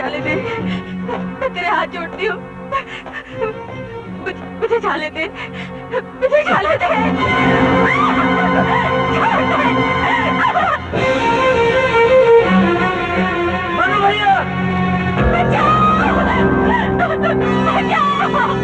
जाने दे, मैं तेरे हाथ जोड़ती हूँ। मुझे जाने दे, मुझे जाने दे। मनु भैया, बचाओ! बचाओ! बचाओ! बचाओ!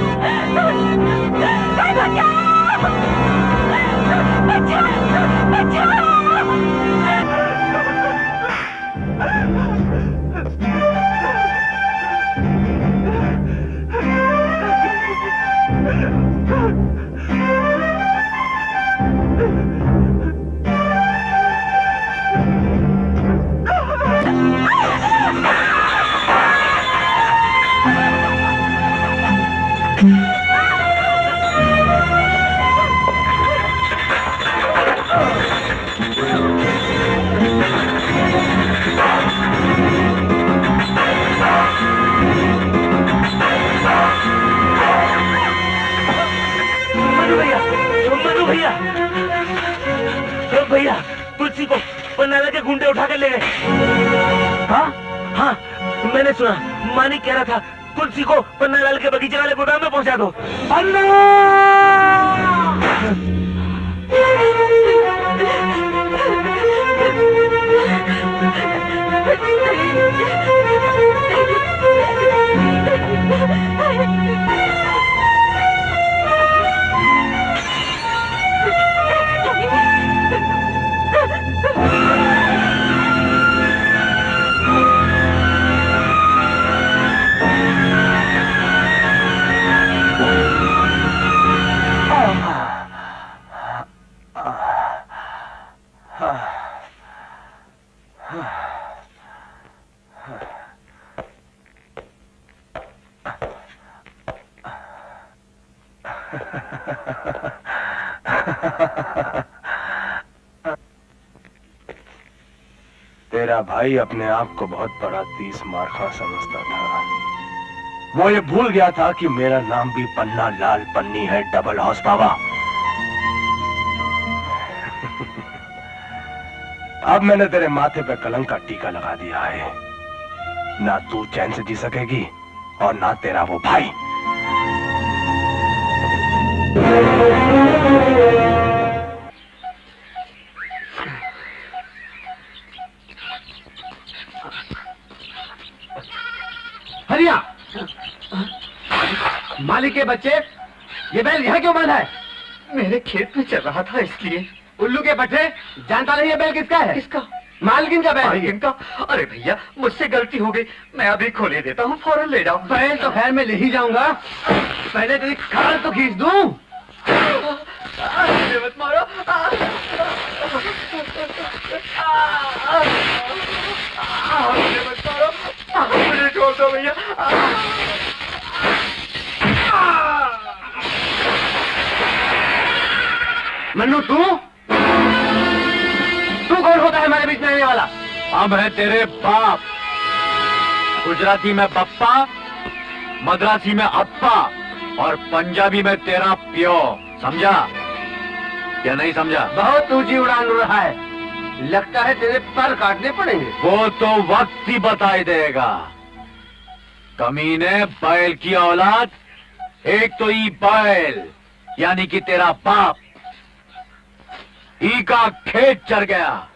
भैया तुलसी को पन्नाला के गुंडे उठा कर ले गए। हाँ हाँ, मैंने सुना, मानी कह रहा था तुलसी को पन्नालाल के बगीचे वाले गोदाम में पहुंचा दो। तेरा भाई अपने आप को बहुत बड़ा 30 मारखा समझता था। वो ये भूल गया था कि मेरा नाम भी पन्ना लाल पन्नी है, डबल हाउस बाबा। अब मैंने तेरे माथे पे कलंक का टीका लगा दिया है। ना तू चैन से जी सकेगी और ना तेरा वो भाई। हरिया, मालिक के बच्चे, ये बैल यहाँ क्यों बंधा है? मेरे खेत में चल रहा था इसलिए। उल्लू के बच्चे, जानता नहीं ये बैल किसका है? किसका? मालकिन का बैल। मालकिन का? अरे भैया मुझसे गलती हो गई, मैं अभी खोले देता हूँ, फौरन ले जाओ। बैल तो खैर मैं ले ही जाऊंगा, पहले तेरी खाल तो खींच दूं। मत मारो। मत मारो, मुझे छोड़ दो भैया। मन्नू तू कौन होता है हमारे बीच में रहने वाला? अब है तेरे बाप। गुजराती में पप्पा, मद्रासी में अप्पा और पंजाबी में तेरा प्यो। समझा या नहीं समझा? बहुत ऊंची उड़ान उड़ रहा है, लगता है तेरे पर काटने पड़ेंगे। वो तो वक्त ही बताई देगा। कमीने, बैल की औलाद, एक तो ई बैल यानी कि तेरा बाप, ई का खेत चढ़ गया,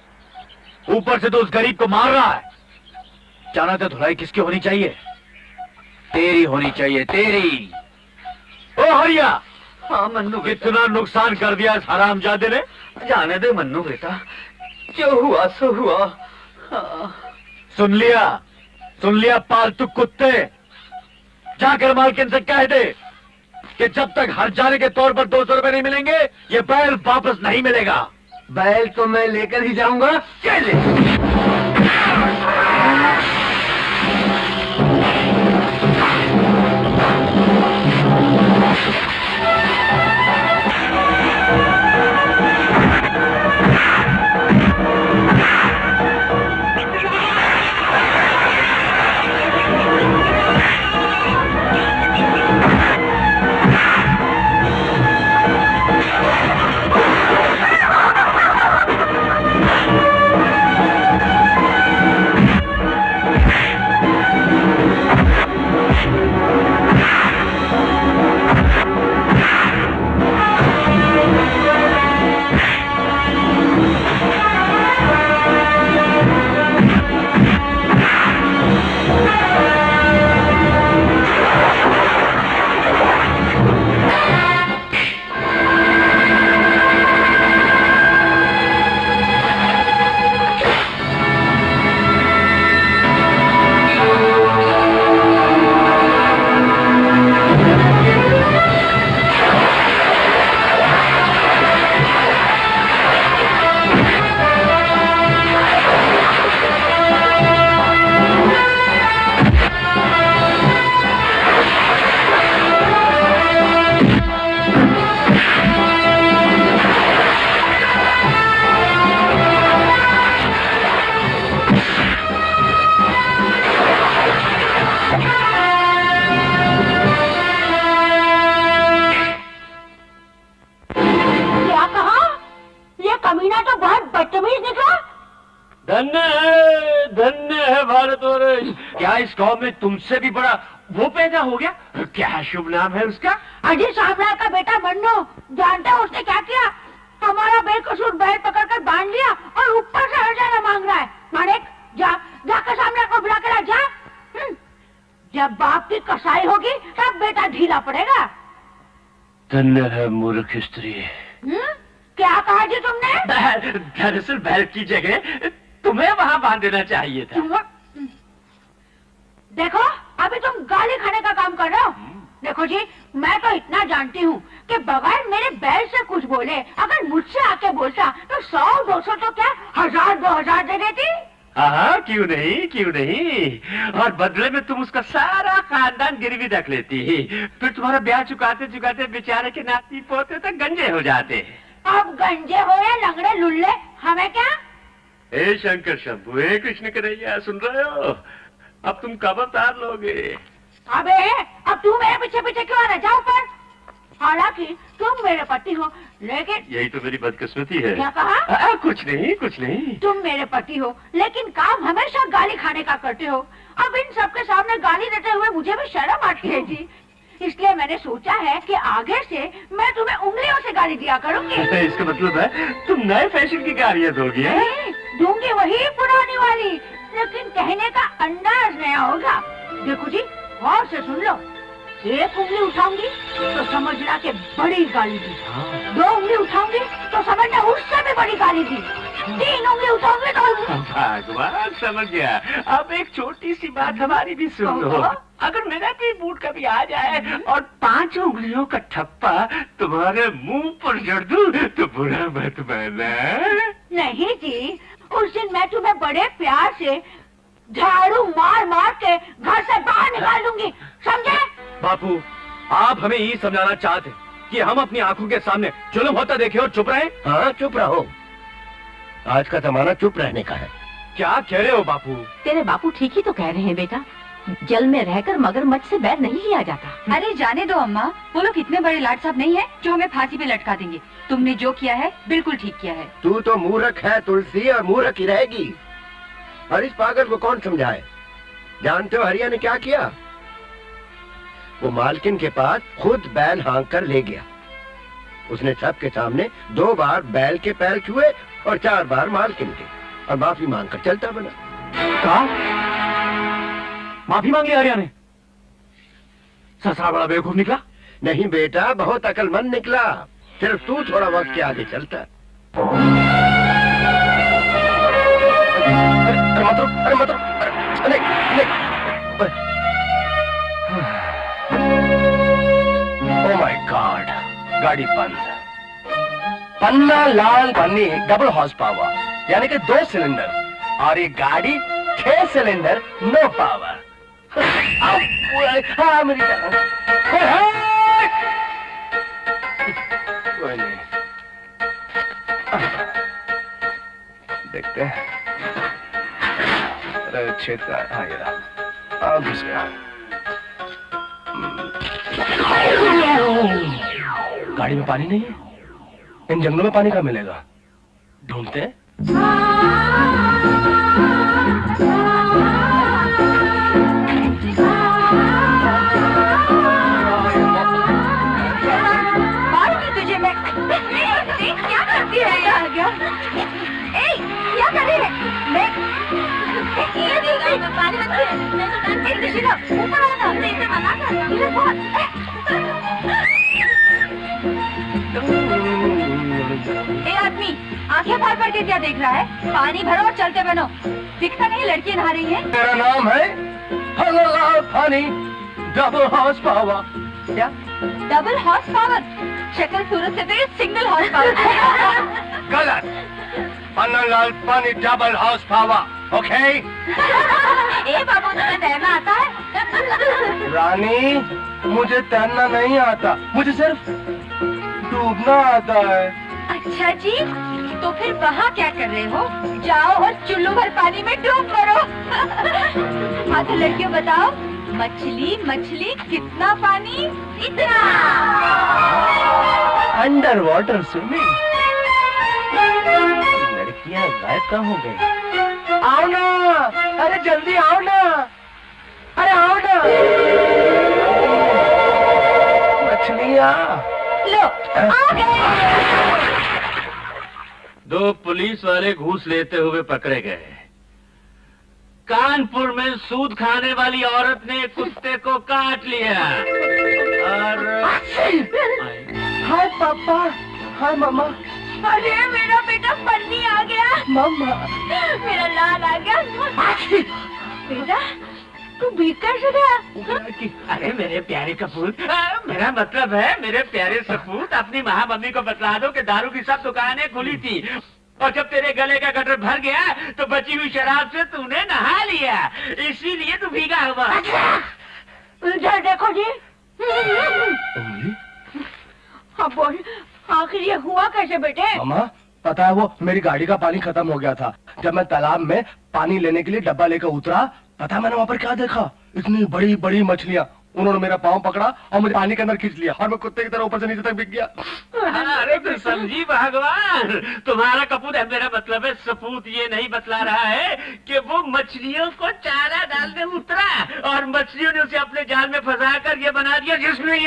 ऊपर से तो उस गरीब को मार रहा है। जाना तो धुलाई किसकी होनी चाहिए? तेरी होनी चाहिए, तेरी। ओ हरिया, हाँ मन्नू, कितना नुकसान कर दिया इस हरामजादे ने। जाने दे मन्नू बेटा, जो हुआ सो हुआ। हाँ। सुन लिया पालतू कुत्ते, जाकर मालकिन से कह दे कि जब तक हर जाने के तौर पर 200 रुपए नहीं मिलेंगे ये बैल वापस नहीं मिलेगा। बैल तो मैं लेकर ही जाऊंगा। चले। धन्य है भारतवर्ष। क्या इस गांव में तुमसे भी बड़ा वो पैदा हो गया? क्या शुभ नाम है उसका? अजय सामराव का बेटा बन्नो। जानता है उसने क्या किया? हमारा बेकसूर बैल पकड़कर बांध लिया और ऊपर से हर्जाना मांग रहा है। मानिक जा, जाकर सामने को बुला कर जा। जब बाप की कसाई होगी तब बेटा ढीला पड़ेगा। धन्य है मूर्ख स्त्री। क्या कहा जी तुमने? दरअसल बैल की जगह तुम्हें वहाँ बांध देना चाहिए था। देखो अभी तुम गाली खाने का काम कर रहे हो। देखो जी, मैं तो इतना जानती हूँ कि बगैर मेरे बैल से कुछ बोले अगर मुझसे आके बोलता तो 100-200 तो क्या 1000-2000 दे देती। हाँ, क्यों नहीं। और बदले में तुम उसका सारा खानदान गिरवी रख लेती। फिर तुम्हारा ब्याह चुकाते चुकाते बेचारे के नाती पोते तक गंजे हो जाते। अब गंजे हो या लंगड़े लुल्ले हमें क्या? हे शंकर शंभु, हे कृष्ण कन्हैया, सुन रहे हो? अब तुम कब अवतार लोगे? अबे अब तू मेरे पीछे पीछे क्यों आ रहा? जाओ पर। हालांकि तुम मेरे पति हो, लेकिन यही तो मेरी बदकिस्मती है। क्या कहा? कुछ नहीं। तुम मेरे पति हो लेकिन काम हमेशा गाली खाने का करते हो। अब इन सबके सामने गाली देते हुए मुझे भी शर्म आती है जी। इसलिए मैंने सोचा है कि आगे से मैं तुम्हें उंगलियों से गाली दिया करूंगी। इसका मतलब है तुम नए फैशन की गालियाँ दोगी? नहीं, दूंगी वही पुरानी वाली, लेकिन कहने का अंदाज नया होगा। देखो जी, गौर से सुन लो। एक उंगली उठाऊंगी तो समझना कि बड़ी गाली दी। 2 उंगली उठाऊंगी तो समझना उससे भी बड़ी गाली दी। 3 उंगली उठाऊंगी तो भगवान, समझ गया। अब एक छोटी सी बात हमारी भी सुन लो। अगर मेरा भी मूड कभी आ जाए और 5 उंगलियों का ठप्पा तुम्हारे मुंह पर जड़ दूं तो बुरा मत मानना। नहीं जी, उस दिन मैं तुम्हें बड़े प्यार से झाड़ू मार मार के घर से बाहर निकाल दूंगी, समझे? बापू, आप हमें ये समझाना चाहते कि हम अपनी आंखों के सामने जुल्म होता देखे और चुप रहे? हाँ, चुप रहो। आज का जमाना चुप रहने का है। क्या कह रहे हो बापू? तेरे बापू ठीक ही तो कह रहे हैं बेटा। जल में रहकर मगरमच्छ से बैर नहीं किया जाता। अरे जाने दो अम्मा, वो लोग इतने बड़े लाट साहब नहीं है जो हमें फांसी पे लटका देंगे। तुमने जो किया है बिल्कुल ठीक किया है। तू तो मूर्ख है तुलसी, और मूर्ख ही रहेगी। और इस पागल को कौन समझाए? जानते हो हरिया ने क्या किया? वो मालकिन के पास खुद बैल हाँक कर ले गया। उसने सबके सामने 2 बार बैल के पैर छुए और 4 बार मालकिन के, और माफी मांगकर चलता बना। कहा? माफी मांग ली हरिया ने? ससुरा बड़ा बेवकूफ निकला। नहीं बेटा, बहुत अक्लमंद निकला। सिर्फ तू थोड़ा वक्त के आगे चलता। अरे मत रुक, नहीं। ओह माय गॉड, गाड़ी बंद। पन्ना लाल पन्नी डबल हॉर्स पावर, यानी कि 2 सिलेंडर, और ये गाड़ी 6 सिलेंडर नो पावर। हाँ मेरी कोई नहीं, देखते हैं। अरे छेद का, हाँ ये रहा, घुस गया। गाड़ी में पानी नहीं है। इन जंगलों में पानी कहाँ मिलेगा? ढूंढते हैं। तुझे मैं क्या करती है? क्या कर रही है? मैं पानी ऊपर आना, मना कर। आदमी आंखें फाड़ फाड़ के क्या देख रहा है? पानी भरो और चलते बनो। दिखता नहीं लड़की नहा रही है? मेरा नाम है लाल पानी डबल हॉर्स पावर। क्या? Double horse power? शक्ल सूरत से तो ये सिंगल हॉर्स पावर। गलत। पन्ना लाल पानी डबल हॉर्स पावर, ओके? ए बाबू, तुम्हें तैरना आता है? रानी, मुझे तैरना नहीं आता, मुझे सिर्फ डूबना आता है। अच्छा जी, तो फिर वहाँ क्या कर रहे हो? जाओ और चुल्लू भर पानी में डूब मरो। हाँ तो लड़कियों बताओ, मछली मछली कितना पानी? इतना। Under water swimming. लड़कियां गायब कहाँ हो गई? आओ ना, अरे जल्दी आओ ना, अरे आओ ना। मछलियाँ लो आ गए। दो पुलिस वाले घूस लेते हुए पकड़े गए। कानपुर में सूद खाने वाली औरत ने कुत्ते को काट लिया और हाय पापा, हाय मामा। अरे मेरा बेटा पन्नी आ गया, मामा मेरा लाल आ गया। बेटा तू भीग कैसे गया? अरे मेरे प्यारे कपूर, मेरा मतलब है मेरे प्यारे सपूत, अपनी महामम्मी को बतला दो कि दारू की सब दुकानें खुली थी और जब तेरे गले का गटर भर गया तो बची हुई शराब से तूने नहा लिया, इसीलिए तू भीगा हुआ। इधर देखो जी। हाँ बोल, आखिर ये हुआ कैसे बेटे? मामा पता है वो मेरी गाड़ी का पानी खत्म हो गया था। जब मैं तालाब में पानी लेने के लिए डब्बा लेकर उतरा, पता है मैंने वहाँ पर क्या देखा? इतनी बड़ी बड़ी मछलियाँ। उन्होंने मेरा पाँव पकड़ा और मुझे पानी के अंदर खींच लिया और मैं कुत्ते की तरह ऊपर से नीचे तक बिक गया। अरे तो समझी भगवान, तुम्हारा कपूत है, मेरा मतलब है सपूत ये नहीं बतला रहा है कि वो मछलियों को चारा डालने उतरा और मछलियों ने उसे अपने जाल में फंसा कर ये बना दिया जिसमें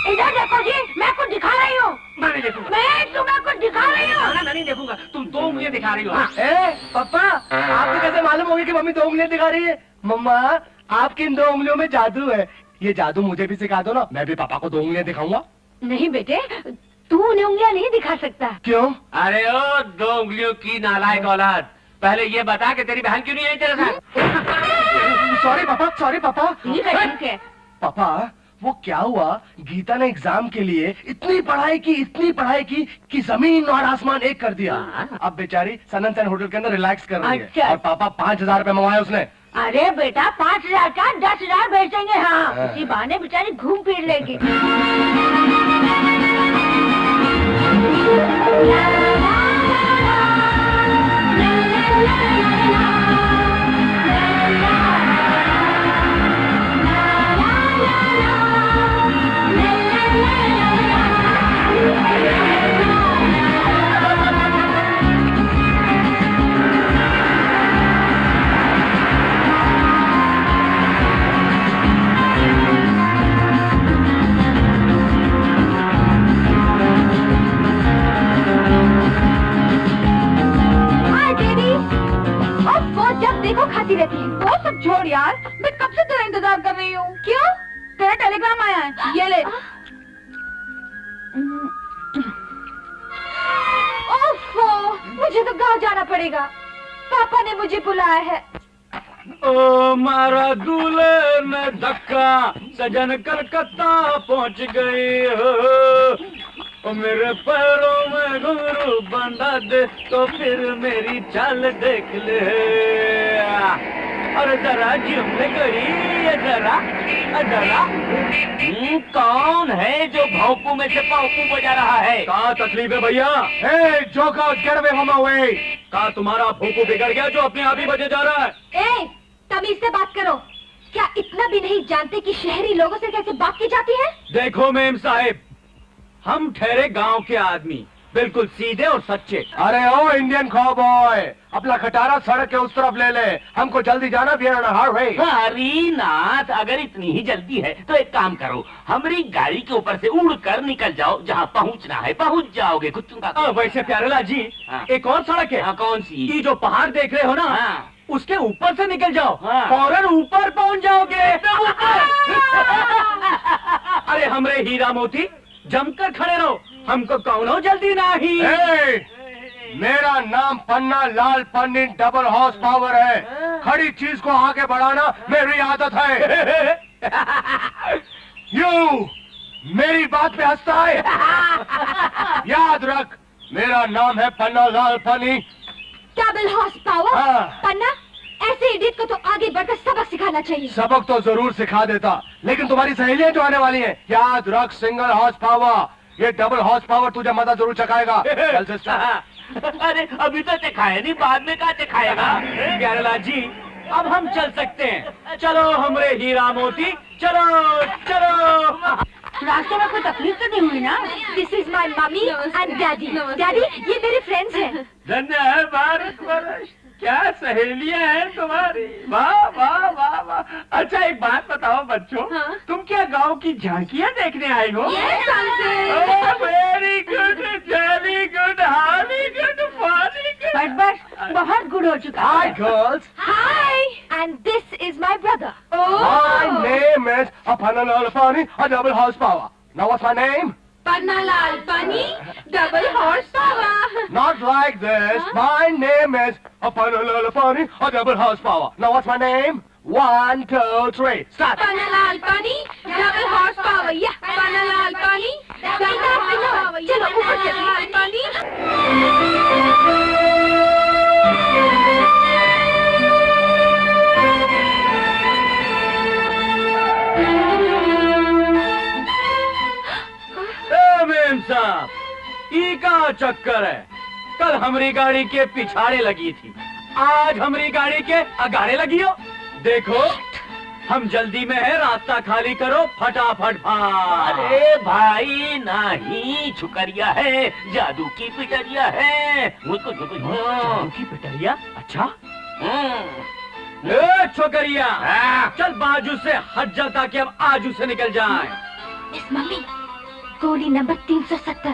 इधर देखो जी, मैं कुछ दिखा रही हूँ। मैं नहीं देखूंगा, मैं तुम्हें कुछ दिखा रही हूँ। मैं नहीं देखूंगा, तुम दो मुझे दिखा रही हो। पापा आपको कैसे मालूम होगी कि मम्मी 2 उंगलियां दिखा रही है? मम्मा आपकी इन 2 उंगलियों में जादू है। ये जादू मुझे भी सिखा दो ना, मैं भी पापा को 2 उंगलियां दिखाऊंगा। नहीं बेटे, तू उन्हें उंगलियां नहीं दिखा सकता। क्यों? अरे ओ 2 उंगलियों की नालायक औलाद, पहले ये बता कि तेरी बहन क्यों नहीं आई तेरे साथ? सॉरी पापा, सॉरी पापा। ठीक है। पापा वो क्या हुआ, गीता ने एग्जाम के लिए इतनी पढ़ाई की कि जमीन और आसमान एक कर दिया। अब बेचारी सनन सेन होटल के अंदर रिलैक्स कर रही है और पापा 5,000 रुपए मंगवाए उसने। अरे बेटा 5,000 का 10,000 भेज देंगे। हाँ इसी बहाने बेचारी घूम फिर लेगी। देखो खाती रहती है। वो सब छोड़ यार, मैं कब से तेरा इंतजार कर रही हूँ। क्यों? तेरा टेलीग्राम आया है, ये ले। ओफो, मुझे तो गांव जाना पड़ेगा, पापा ने मुझे बुलाया है। ओ मारा दूल्हे ने धक्का, सजन कलकत्ता पहुंच गई हो। ओ मेरे पैरों में घुंघरू बंधा दे तो फिर मेरी चाल देख ले। अरे जरा झूमने गई, जरा जरा। कौन है जो भौंकू में से पाँकू बजा रहा है? क्या तकलीफ है भैया? Joker get away from my way. क्या तुम्हारा भूकू बिगड़ गया जो अपने आप ही बजे जा रहा है? ए, तमीज से बात करो। क्या इतना भी नहीं जानते कि शहरी लोगों से कैसे बात की जाती है? देखो मेम साहिब, हम ठहरे गांव के आदमी, बिल्कुल सीधे और सच्चे। अरे ओ इंडियन कॉबॉय, अपना खटारा सड़क के उस तरफ ले ले, हमको जल्दी जाना भी हाईवे। हरीनाथ, अगर इतनी ही जल्दी है तो एक काम करो, हमारी गाड़ी के ऊपर से उड़कर निकल जाओ, जहाँ पहुँचना है पहुँच जाओगे। कुछ वैसे प्यारेलाल जी, हाँ। एक और सड़क है। कौन सी? ये जो पहाड़ देख रहे हो ना, हाँ। उसके ऊपर से निकल जाओ, हाँ। फौरन ऊपर पहुंच जाओगे। अरे हमरे हीरा मोती, जमकर खड़े रहो, हमको कौनो जल्दी नहीं। मेरा नाम पन्ना लाल पन्नी डबल हॉर्स पावर है। खड़ी चीज को आगे बढ़ाना मेरी आदत है। यू मेरी बात पे हंसता है? याद रख, मेरा नाम है पन्ना लाल पन्नी डबल हॉर्स पावर। हाँ। पन्ना, ऐसे इडियट को तो आगे बढ़कर सबक सिखाना चाहिए। सबक तो जरूर सिखा देता, लेकिन तुम्हारी सहेलियां जो आने वाली हैं, याद रख सिंगल हॉर्स पावर, ये डबल हॉर्स पावर तुझे मजा जरूर चखाएगा। चल सिस्टर। अरे अभी तो चखाए नहीं, बाद में क्या चखाएगा? प्यारेलाल जी, अब हम चल सकते हैं। चलो हमरे हीरा मोती, चलो चलो। रास्ते में कोई तकलीफ तो नहीं हुई ना? This is my mummy and daddy. Daddy, ये मेरे फ्रेंड्स हैं। धन्य है बार सहेलियां हैं तुम्हारी, वाह वाह वाह वाह। अच्छा एक बात बताओ बच्चों, हाँ? तुम क्या गांव की झांकियां देखने आए हो? Yes, uncle. Very good, very good, हाली गुड, फाली गुड। बस बहुत गुड हो चुका Hi, है। girls. Hi, and this is my brother. My name is Apanalapani, a double horsepower. Now what's my name? Pannalal Pani, double horsepower. Not like this. My name is Apanalapani, a double horsepower. Now what's my name? 1, 2, 3. Start. Pannalal Pani, double horsepower. Yeah, Pannalal Pani, double horsepower. चलो ऊपर चलिए पानी। Ma'am साहब, ई का चक्कर है। कल हमारी गाड़ी के पिछाड़े लगी थी, आज हमारी गाड़ी के अगाड़े लगी हो। देखो हम जल्दी में है, रास्ता खाली करो फटाफट भाग। अरे भाई नहीं, छुकरिया है, जादू की पिटरिया है। मुझको जादू की पिटरिया? अच्छा हम्म। ए छोकरिया, हाँ। चल बाजू से हट जा ताकि हम आजू से निकल जाएं। मिस मम्मी, गोली नंबर 370।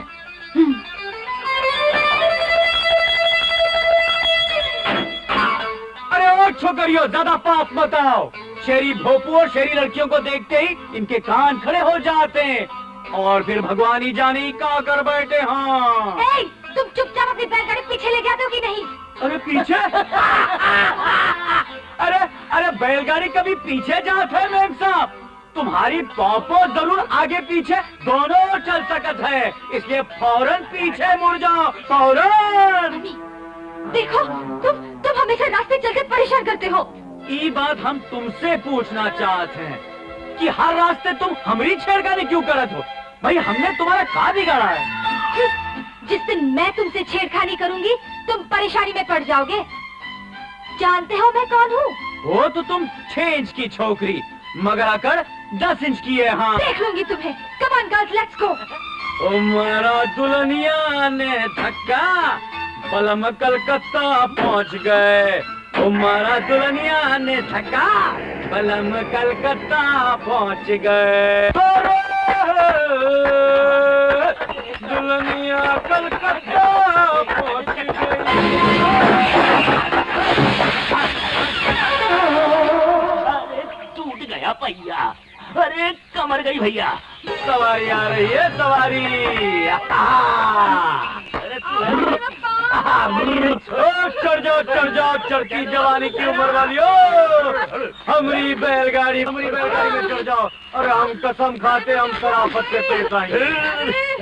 अरे ओ छोकरियों, ज्यादा पास मत आओ। शेरी भोपू और शेरी लड़कियों को देखते ही इनके कान खड़े हो जाते हैं और फिर भगवान ही जाने क्या कर बैठे। हाँ ए, तुम चुपचाप अपनी बैलगाड़ी पीछे ले जाते हो कि नहीं? अरे पीछे अरे अरे बैलगाड़ी कभी पीछे जात है मेम साहब? तुम्हारी पॉपो जरूर आगे पीछे दोनों चल सकत है, इसलिए फौरन पीछे मुड़ जाओ, फौरन। मम्मी, देखो तुम हमेशा रास्ते चलकर परेशान करते हो। ये बात हम तुमसे पूछना चाहते हैं कि हर रास्ते तुम हमारी छेड़खानी क्यों करत हो? भाई हमने तुम्हारा क्या बिगाड़ा है? जिस दिन मैं तुमसे छेड़खानी करूंगी तुम परेशानी में पड़ जाओगे। जानते हो मैं कौन हूँ? वो तो तुम 6 इंच की छोकरी, मगर आकर 10 इंच की है। हाँ देख लूंगी तुम्हें। Come on girls, let's go. ओ मारा दुल्हनिया ने धक्का, पलम कलकत्ता पहुंच गए। ओ मारा दुल्हनिया ने धक्का, पलम कलकत्ता पहुंच गए। दुल्हनिया कलकत्ता पहुंच गई। अरे टूट गया पहिया, अरे कमर गई भैया। सवारी आ रही है, सवारी। अरे चढ़ जाओ चढ़ती जवानी की उम्र वालियो, हमारी बैलगाड़ी में चढ़ जाओ और हम कसम खाते हम शराफत से पेश आएंगे।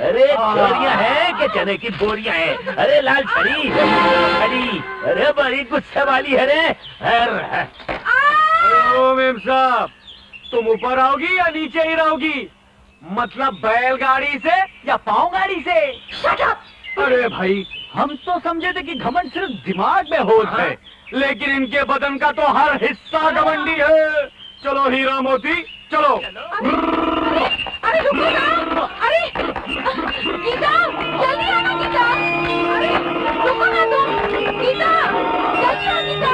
अरे छोरियां हैं कि चने की बोरियां हैं? अरे लाल छड़ी छड़ी, अरे बड़ी गुस्से वाली है रे। ओ मेम साहब, तुम ऊपर आओगी या नीचे ही रहोगी? मतलब बैलगाड़ी से या पाँव गाड़ी से? अरे भाई, हम तो समझे थे कि घमंड सिर्फ दिमाग में होता है, लेकिन इनके बदन का तो हर हिस्सा घमंडी है। चलो हीरा मोती, चलो। अरे रुको ना, अरे गीता, जल्दी आना गीता। अरे रुको ना तुम, गीता, जल्दी आ गीता।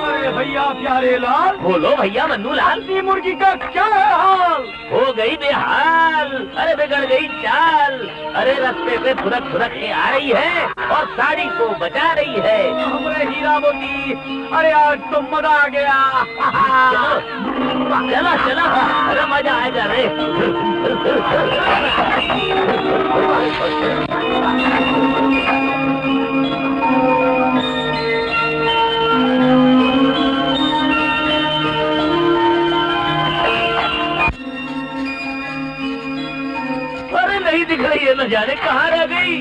अरे भैया प्यारे लाल, बोलो भैया मन्नू लाल। दी मुर्गी का क्या है हाल? हो गई बेहाल, अरे बिगड़ गई चाल। अरे रास्ते पे फुरक फुरक के आ रही है और साड़ी को बचा रही है। हमारे हीरा मोती, अरे आज तो मजा आ गया। चला चला, अरे मजा आएगा रे। अरे नहीं दिख रही है, न जाने कहाँ रह गई।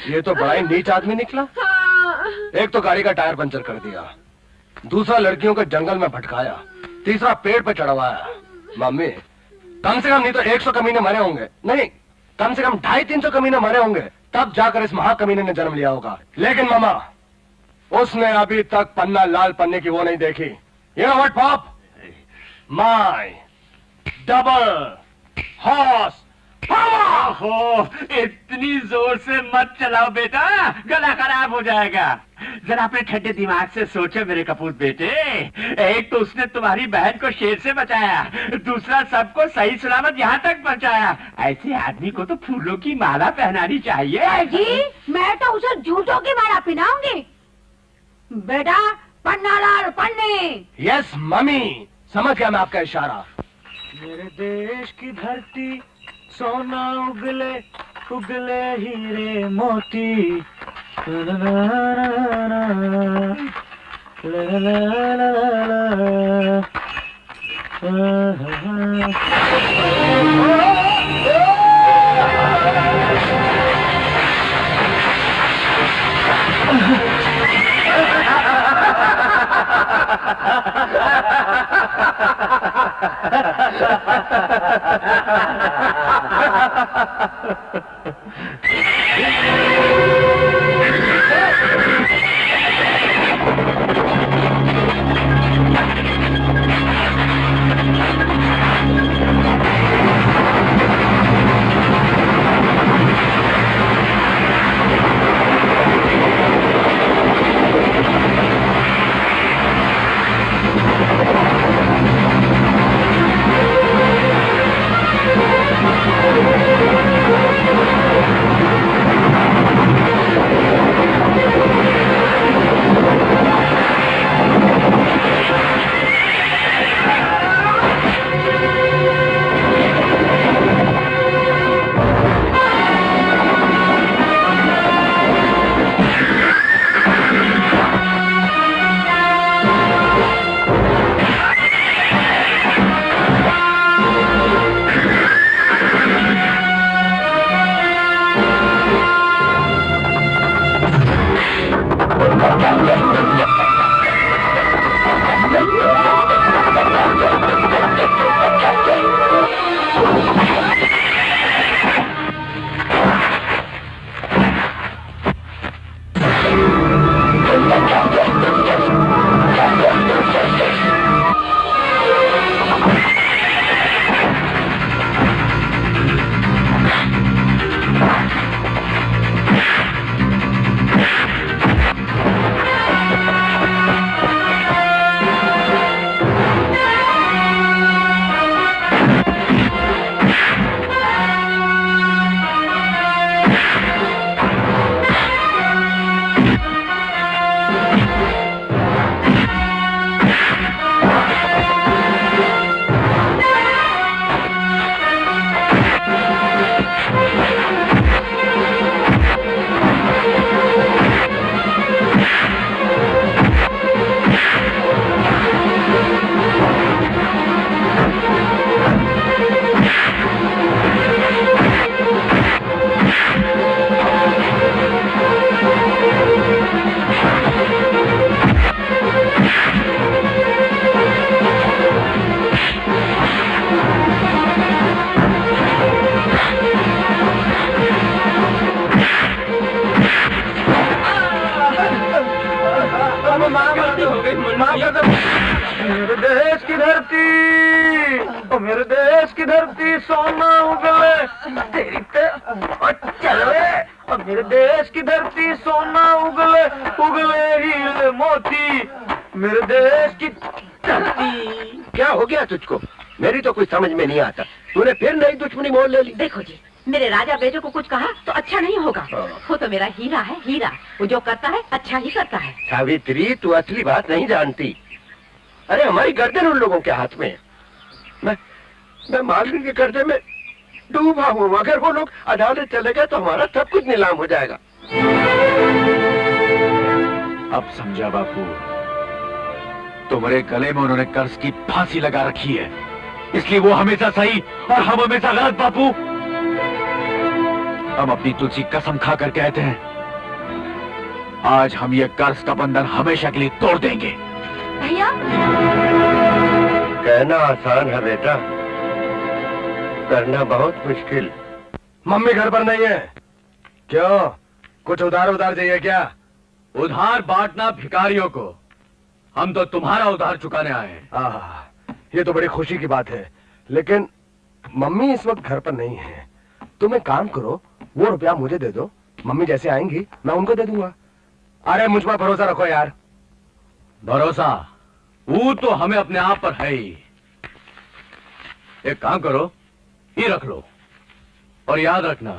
ये तो बड़ा ही नीच आदमी निकला। एक तो गाड़ी का टायर पंचर कर दिया, दूसरा लड़कियों को जंगल में भटकाया, तीसरा पेड़ पे चढ़वाया। मम्मी, कम से कम नहीं तो 100 कमीने मरे होंगे, नहीं कम से कम 250-300 कमीने मरे होंगे, तब जाकर इस महाकमीने ने जन्म लिया होगा। लेकिन मामा, उसने अभी तक पन्ना लाल पन्ने की वो नहीं देखी। You know what, Pop? My double horse power! ओहो, इतनी जोर से मत चलाओ बेटा, गला खराब हो जाएगा। जरा अपने ठंडे दिमाग से सोचो मेरे कपूत बेटे। एक तो उसने तुम्हारी बहन को शेर से बचाया, दूसरा सबको सही सलामत यहाँ तक पहुँचाया। ऐसे आदमी को तो फूलों की माला पहनानी चाहिए। जी, मैं तो उसे जूतों की माला पहनाऊंगी। बेटा, पन्ना लाल पन्ने। यस मम्मी, समझ गया मैं आपका इशारा। मेरे देश की धरती सोना उगले उगले हीरे मोती। ला ला ला ला ला मेरे देश की धरती, ओ मेरे देश की धरती सोना उगले तेरी पे चले, और मेरे देश की धरती सोना उगले उगले हीरे मोती, मेरे देश की धरती। क्या हो गया तुझको? मेरी तो कुछ समझ में नहीं आता, तूने फिर नई दुश्मनी मोल ले ली। देखो जी, मेरे राजा बेटे को कुछ कहा तो अच्छा नहीं होगा। वो तो मेरा हीरा है, हीरा। वो जो करता है अच्छा ही करता है। सावित्री, तू असली बात नहीं जानती। अरे हमारी गर्दन उन लोगों के हाथ में है। मैं मालवीय के कर्जे में डूबा हूँ। अगर वो लोग अदालत चले गए तो हमारा सब कुछ नीलाम हो जाएगा। अब समझा बापू, तुम्हारे गले में उन्होंने कर्ज की फांसी लगा रखी है, इसलिए वो हमेशा सही और हम हमेशा गलत। बापू, हम अपनी तुलसी कसम खाकर कहते हैं, आज हम ये कर्ज का बंधन हमेशा के लिए तोड़ देंगे। भैया कहना आसान है बेटा, करना बहुत मुश्किल। मम्मी घर पर नहीं है। क्यों, कुछ उधार चाहिए क्या? उधार बांटना भिखारियों को, हम तो तुम्हारा उधार चुकाने आए हैं। ये तो बड़ी खुशी की बात है, लेकिन मम्मी इस वक्त घर पर नहीं है। तुम एक काम करो, वो रुपया मुझे दे दो, मम्मी जैसे आएंगी मैं उनको दे दूंगा। अरे मुझ पर भरोसा रखो यार। भरोसा वो तो हमें अपने आप पर है ही। एक काम करो, ये रख लो, और याद रखना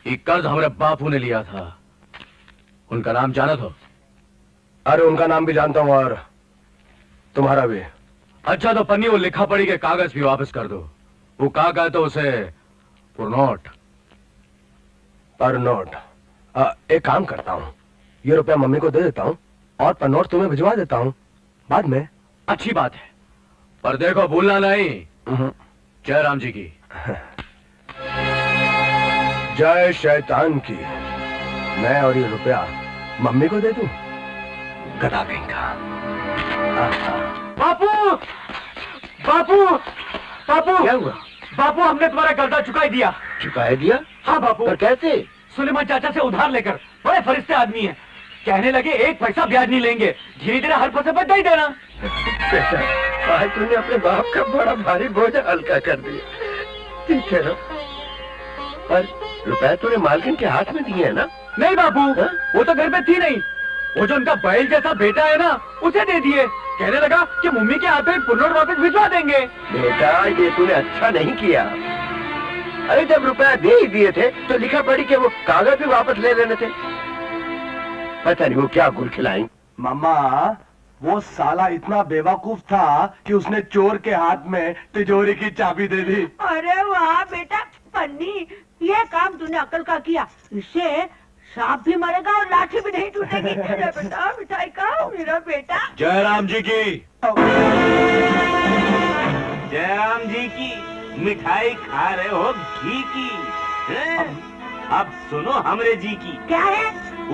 ये कर्ज हमारे बापू ने लिया था। उनका नाम जाना तो? अरे उनका नाम भी जानता हूँ और तुम्हारा भी। अच्छा तो पन्नी वो लिखा पड़ी के कागज भी वापस कर दो। वो कहा कहते तो उसे पुरनोट। पर नोट एक काम करता हूँ, ये रुपया मम्मी को दे देता हूँ और पर नोट तुम्हें भिजवा देता हूँ बाद में। अच्छी बात है, पर देखो भूलना नहीं। जय राम जी की। जय शैतान की। मैं और ये रुपया मम्मी को दे दूं? गधा कहीं का। बापू बापू बापू क्या हुआ? बापू हमने तुम्हारा कर्जा चुका ही दिया। चुकाए दिया? हाँ बापू। पर कैसे? सुलेमान चाचा से उधार लेकर। बड़े फरिश्ते आदमी हैं, कहने लगे एक पैसा ब्याज नहीं लेंगे, धीरे धीरे हर पैसे बच ही देना। बेटा आज तूने अपने बाप का बड़ा भारी बोझ हल्का कर दिया। ठीक है ना, पर रुपए तूने मालकिन के हाथ में दिए है ना? नहीं बापू, हा? वो तो घर में थी नहीं। वो जो उनका बैल जैसा बेटा है ना, उसे दे दिए। कहने लगा कि मम्मी के हाथ में पुनर्वास वापस भिजवा देंगे। बेटा ये तूने अच्छा नहीं किया। अरे जब रुपया दे ही दिए थे तो लिखा पड़ी कि वो कागज भी वापस ले लेने थे। पता नहीं वो क्या गुल खिलाई। मामा वो साला इतना बेवकूफ था कि उसने चोर के हाथ में तिजोरी की चाबी दे दी। अरे वाह बेटा पन्नी, ये काम तूने अकल का किया। इससे सांप भी मरेगा और लाठी भी नहीं टूटेगी। मेरा बेटा मिठाई का मेरा बेटा। जय राम जी की। जय राम जी की। मिठाई खा रहे हो घी की हैं? अब सुनो हमरे जी की। क्या है?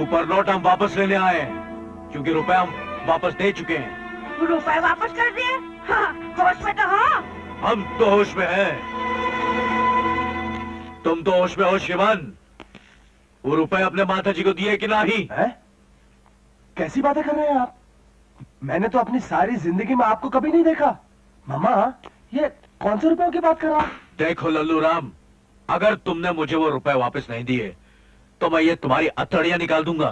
ऊपर नोट हम वापस लेने आए हैं, क्योंकि रुपए हम वापस दे चुके हैं। रुपए वापस कर दिए? हाँ, होश में तो हाँ। हम तो होश में हैं। तुम तो होश में हो शिवन। वो रुपए अपने माता जी को दिए कि नहीं? है? कैसी बातें कर रहे हैं आप? मैंने तो अपनी सारी जिंदगी में आपको कभी नहीं देखा। मामा ये कौन से रुपयों की बात कर रहा? देखो लल्लू राम, अगर तुमने मुझे वो रुपए वापस नहीं दिए तो मैं ये तुम्हारी अतड़ियां निकाल दूंगा।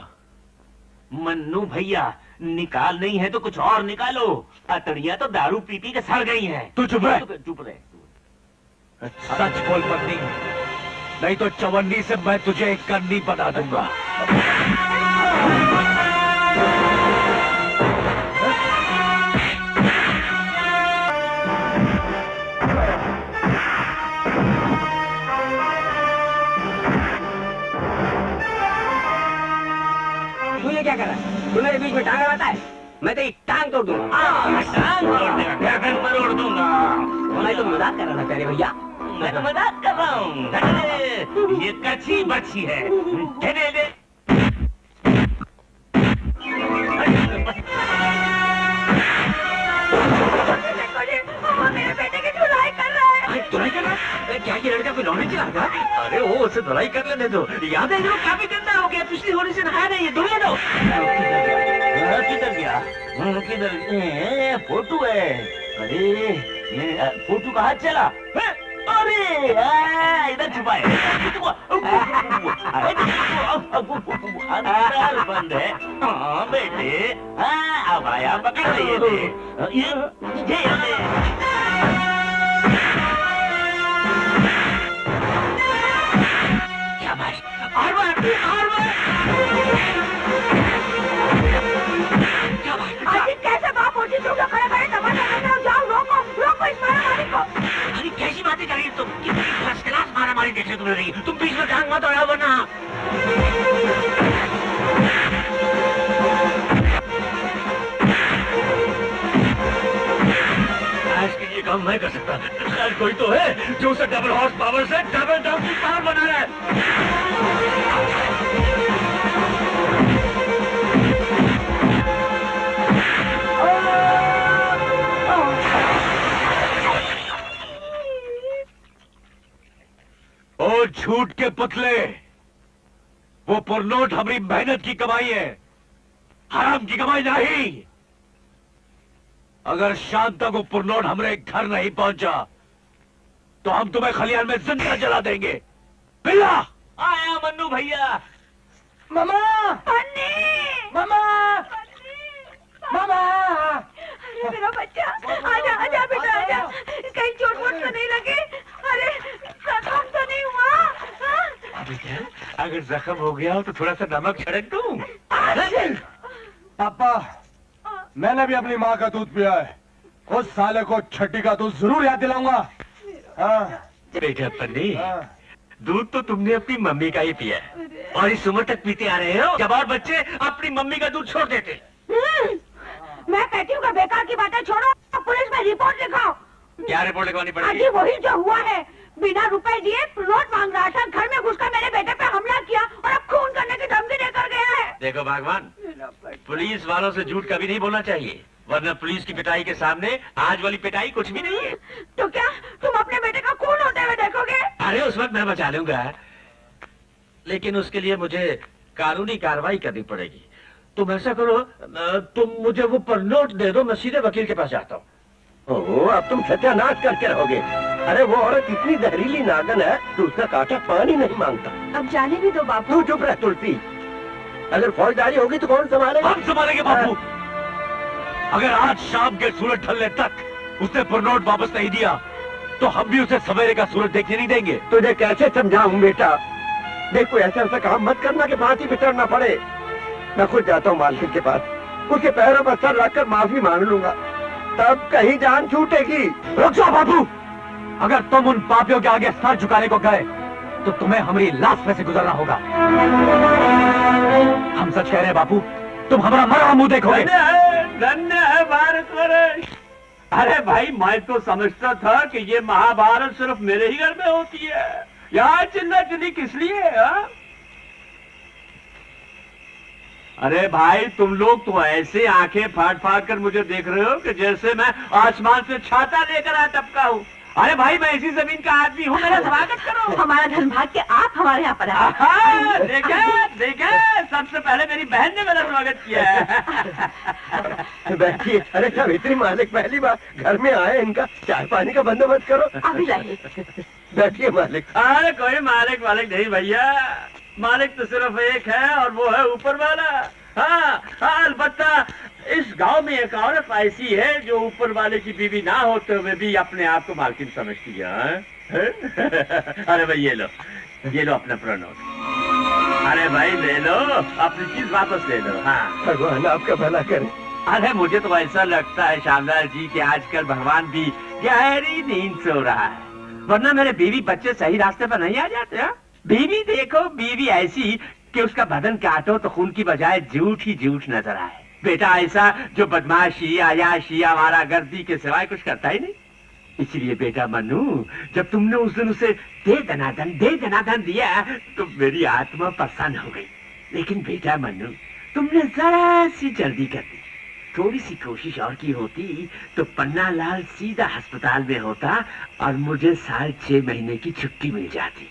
मन्नू भैया निकाल नहीं है तो कुछ और निकालो। अतड़ियां तो दारू पी पी के सड़ गई हैं। तू चुप रह। चुप रहे। सच बोल पत्नी, नहीं तो चवन्नी से मैं तुझे एक करनी बता दूंगा। तू ये क्या कर रहा है? तू मेरे बीच में टांग लगाता है। मैं तेरी टांग तोड़ दूंगा। टांग तोड़ देगा, गर्दन मरोड़ दूंगा। मैं तो मजाक कर रहा था प्यारे भैया। मैं तो मजाक कर रहा हूँ। ये कच्ची बच्ची है। कहने दे। मेरे बेटे की धुलाई कर रहा है। धुलाई कर रहा है? क्या ये लड़का कोई लौंडे चला गया? अरे वो उसे धुलाई कर लेने दो। याद है जो काफी गंदा हो गया, पिछली होली से नहाया नहीं है। धुला दो। किधर गया? किधर? फोटो है। अरे फोटो का हाथ चला। अरे इधर छुपा है। अंदर बंद है। हाँ बेटे, अब आया, पकड़ ये। शाबाश, और मार। कैसे बाप होती तुम लोग खड़े खड़े तमाशा कर रहे हो? जाओ रोको इस मारामारी को। अरे कैसी बातें कर रही हो तुम? कितनी फर्स्ट क्लास मारामारी देखने को मिल रही है। तुम बीच में टांग मत अड़ाओ वरना। आज के लिए काम मैं कर सकता। आज कोई तो है जो उसे डबल हॉर्स पावर से डबल डॉग की पावर बना रहा है। के पुतले, वो पुरनोट हमारी मेहनत की कमाई है, हराम की कमाई नहीं। अगर शाम तक वो पुरनोट हमारे घर नहीं पहुंचा तो हम तुम्हें खलियान में जिंदा जला देंगे। बिल्ला आया मन्नू भैया। मामा, मामा, मामा। अरे मेरा बच्चा, आजा आजा बेटा आजा, कहीं चोट वोट तो नहीं लगी? अरे जख्म तो नहीं हुआ? हाँ? बेटा, अगर जख्म हो गया हो तो थोड़ा सा नमक छिड़क दूं? पापा, मैंने भी अपनी माँ का दूध पिया है, उस साले को छठी का दूध जरूर याद दिलाऊंगा। हाँ। बेटा पन्नी, दूध तो तुमने अपनी मम्मी का ही पिया है और इस उम्र तक पीते आ रहे हो जब और बच्चे अपनी मम्मी का दूध छोड़ देते। मैं कहती हूँ कि बेकार की बातें छोड़ो, पुलिस में रिपोर्ट लिखाओ। क्या रिपोर्ट लिखवानी पड़ेगी? अजी वही जो हुआ है, बिना रुपए दिए नोट मांग रहा था, घर में घुसकर मेरे बेटे पे हमला किया और अब खून करने की धमकी देकर गया है। देखो भगवान, पुलिस वालों से झूठ कभी नहीं बोलना चाहिए, वरना पुलिस की पिटाई के सामने आज वाली पिटाई कुछ भी नहीं है। तो क्या तुम अपने बेटे का खून होते हुए देखोगे? अरे उस वक्त मैं बचा लूंगा, लेकिन उसके लिए मुझे कानूनी कार्रवाई करनी पड़ेगी। तुम ऐसा करो, तुम मुझे वो परनोट दे दो, मैं सीधे वकील के पास जाता हूँ। ओहो, अब तुम सत्यानाश करके रहोगे। अरे वो औरत इतनी जहरीली नागन है तो उसका कांटा पानी नहीं मांगता। अब जाने भी दो बापू। तू चुप रह तुलसी, अगर फौजदारी होगी तो कौन संभालेगा? हम संभालेंगे बापू। अगर आज शाम के सूरज ढलने तक उसने पुरनोट वापस नहीं दिया तो हम भी उसे सवेरे का सूरज देखने नहीं देंगे। तुझे कैसे समझाऊं बेटा? देखो ऐसा काम मत करना कि बात ही बिटरना पड़े। मैं खुद जाता हूँ मालकिन के पास, उसके पैरों पर सर रखकर माफी मांग लूंगा, तब कहीं जान छूटेगी। रुक जाओ बाबू, अगर तुम उन पापियों के आगे सर झुकाने को गए तो तुम्हें हमारी लाश में से गुजरना होगा। हम सच कह रहे हैं बापू, तुम हमारा मरा मुंह देखोगे। धन्य है भारतवर्ष। अरे भाई, मैं तो समझता था कि ये महाभारत सिर्फ मेरे ही घर में होती है, यहाँ चिल्ला चिल्ली किस लिए है? अरे भाई, तुम लोग तो ऐसे आंखें फाड़ फाड़ कर मुझे देख रहे हो कि जैसे मैं आसमान से छाता लेकर आ टपका हूँ। अरे भाई, मैं इसी जमीन का आदमी हूँ, मेरा स्वागत करो। हमारा धर्मभाग्य के आप हमारे यहाँ पर आए। आहा, देखा, सबसे पहले मेरी बहन ने मेरा स्वागत किया है। बैठिए। अरे सावित्री मालिक पहली बार घर में आए, इनका चाय पानी का बंदोबस्त करो। अभी लाइए। बैठिए मालिक। अरे कोई मालिक नहीं भैया, मालिक तो सिर्फ एक है और वो है ऊपर वाला। हाँ, अलबत्ता इस गांव में एक औरत ऐसी है जो ऊपर वाले की बीवी ना होते हुए भी अपने आप को मालकिन समझती है। अरे भाई ये लो अपना प्रणोट। अरे भाई ले लो, अपनी चीज वापस ले लो। हाँ, भगवान आपका भला करे। अरे मुझे तो ऐसा लगता है शानदार जी कि आजकल भगवान भी गहरी नींद सो रहा है, वरना मेरे बीवी बच्चे सही रास्ते पर नहीं आ जाते। हा? बीवी देखो, बीवी ऐसी कि उसका बदन काटो तो खून की बजाय झूठ ही झूठ नजर आए। बेटा ऐसा जो बदमाशी, आयाशी, आवारा गर्दी के सिवाय कुछ करता ही नहीं। इसलिए बेटा मन्नू, जब तुमने उस दिन उसे दे दनादन दिया तो मेरी आत्मा प्रसन्न हो गई। लेकिन बेटा मन्नू, तुमने जरा सी जल्दी कर दी। थोड़ी सी कोशिश और की होती तो पन्ना लाल सीधा अस्पताल में होता और मुझे 6.5 महीने की छुट्टी मिल जाती।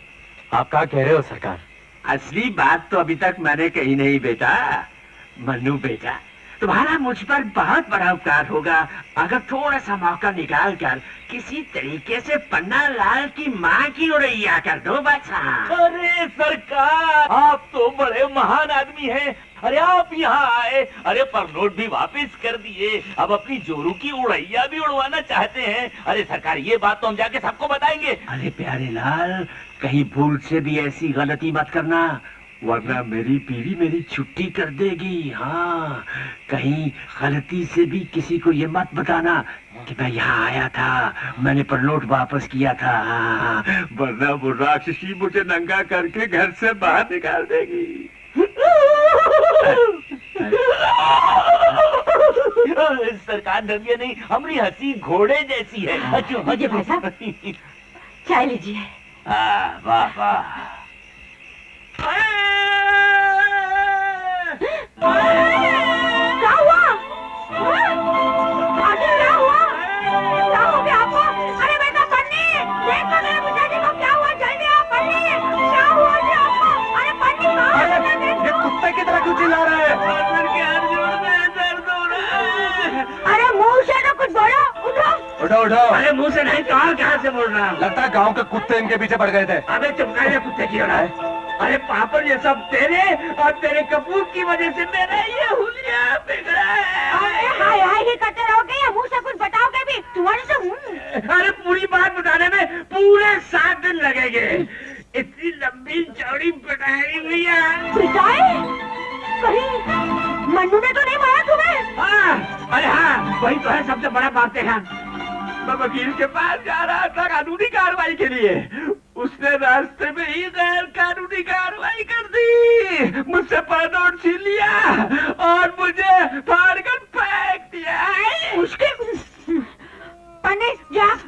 आप क्या कह रहे हो सरकार? असली बात तो अभी तक मैंने कही नहीं बेटा। मन्नू बेटा, तुम्हारा मुझ पर बहुत बड़ा उपकार होगा अगर थोड़ा सा मौका निकाल कर किसी तरीके से पन्ना लाल की माँ की उड़ैया कर दो बस। अरे सरकार, आप तो बड़े महान आदमी हैं। अरे आप यहाँ आए, अरे परनोट भी वापस कर दिए, अब अपनी जोरू की उड़ैया भी उड़वाना चाहते हैं। अरे सरकार, ये बात तो हम जाके सबको बताएंगे। अरे प्यारे लाल, कहीं भूल से भी ऐसी गलती मत करना, वरना मेरी बीवी मेरी छुट्टी कर देगी। हाँ, कहीं गलती से भी किसी को ये मत बताना कि मैं यहाँ आया था, मैंने परनोट वापस किया था। हाँ, वरना वो राक्षसी मुझे नंगा करके घर से बाहर निकाल देगी। सरकार डरिए नहीं, हमारी हंसी घोड़े जैसी है। लीजिए भाई साहब, चाय लीजिए। वाह वाह। क्या हुआ? आगे क्या हुआ? क्या हो गया आपको? अरे बेटा पन्नी, देखो मेरे पिताजी को क्या हुआ? जल्दी आओ पन्नी, क्या हुआ? उठो। अरे मुंह से नहीं तो और कहाँ से बोल रहा हूँ? लगता है गांव के कुत्ते इनके पीछे पड़ गए थे। अबे चुप कर, कुत्ते की औलाद। अरे पापड़, ये सब तेरे और तेरे कपूर की वजह से मेरा ये हुलिया बिगड़ा है। अरे हाय हाय ही करते रहोगे या मुंह से कुछ बताओगे भी? तुम्हारे से अरे पूरी बात बताने में पूरे 7 दिन लगेंगे। इतनी लंबी चौड़ी पिटाई हुई है। पिटाई? कहीं मन्नू ने तो नहीं मारा तुम्हें? हाँ, अरे हाँ, वही तो है सबसे बड़ा बात है। मैं वकील के पास जा रहा था कानूनी कार्रवाई के लिए। उसने रास्ते में ही गैर कानूनी कार्रवाई कर दी। मुझसे पैनोट छीन लिया और मुझे फाड़कर फेंक दिया। उसके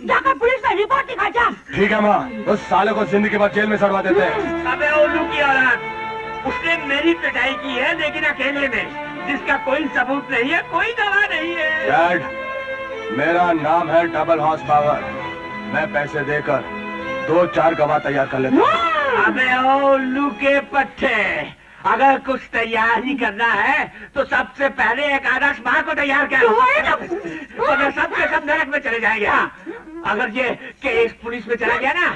जाकर पुलिस में रिपोर्ट दिखा जा। ठीक है माँ, उस साले को जिंदगी भर जेल में सड़वा देते हैं। अबे उल्लू की औलाद, उसने मेरी पिटाई की है लेकिन अकेले में, जिसका कोई सबूत नहीं है, कोई गवाह नहीं है। डैड, मेरा नाम है डबल हॉर्स पावर। मैं पैसे देकर 2-4 गवाह तैयार कर लेता हूँ। अबे ओ उल्लू के पट्टे, अगर कुछ तैयार ही करना है तो सबसे पहले एक आदर्श माँ को तैयार कर, वरना सबके सब नरक में चले जाएंगे। हाँ, अगर ये केस पुलिस में चला गया ना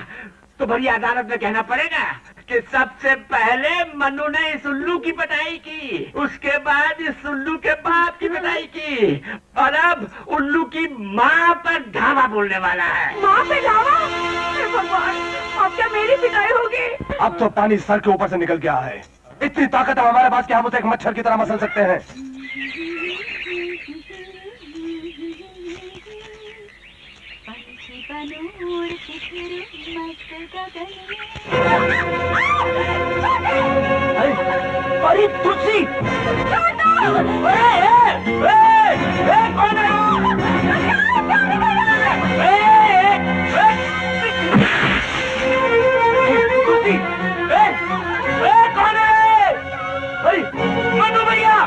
तो भरी अदालत में कहना पड़ेगा कि सबसे पहले मनु ने इस उल्लू की पिटाई की, उसके बाद इस उल्लू के बाप की पिटाई की, और अब उल्लू की माँ पर धावा बोलने वाला है। माँ पे धावा? भगवान, अब क्या मेरी पिटाई होगी? अब तो पानी सर के ऊपर से निकल गया है। इतनी ताकत है हमारे पास कि हम उसे एक मच्छर की तरह मसल सकते हैं। अरे तुलसी, कौन है? तुलसी, कौन है? मनु भैया,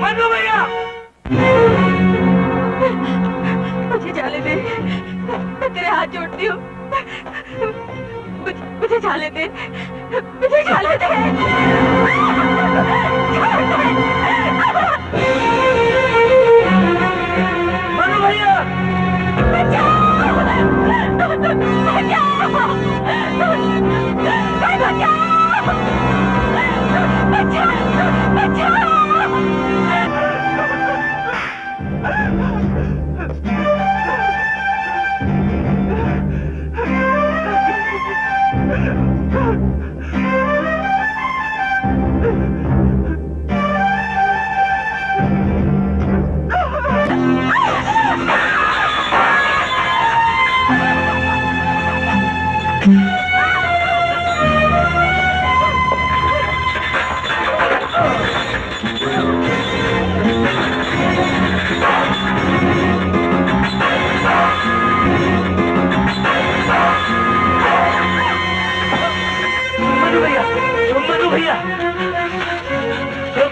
मनु भैया, मुझे जाने दे, मैं तेरे हाथ जोड़ती हूँ। मुझे जाने दे, मुझे जाने दे। मनु भैया,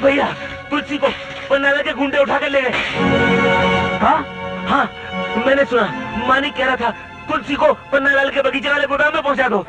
भैया, तुलसी को बनाला के गुंडे उठा कर ले गए। हाँ हाँ, मैंने सुना, मानिक कह रहा था तुलसी को पन्नालाल के बगीचे वाले गोदाम में पहुंचा दो।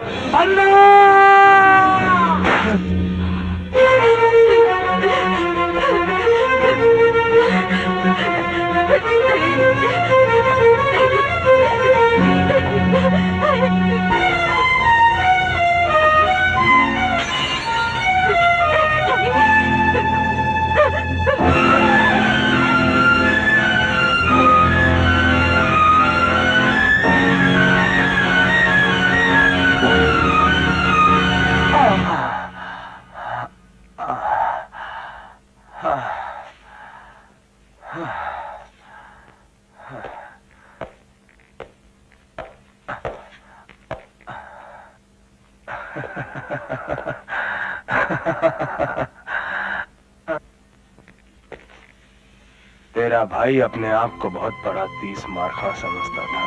तेरा भाई अपने आप को बहुत बड़ा 30 मार्खा समझता था।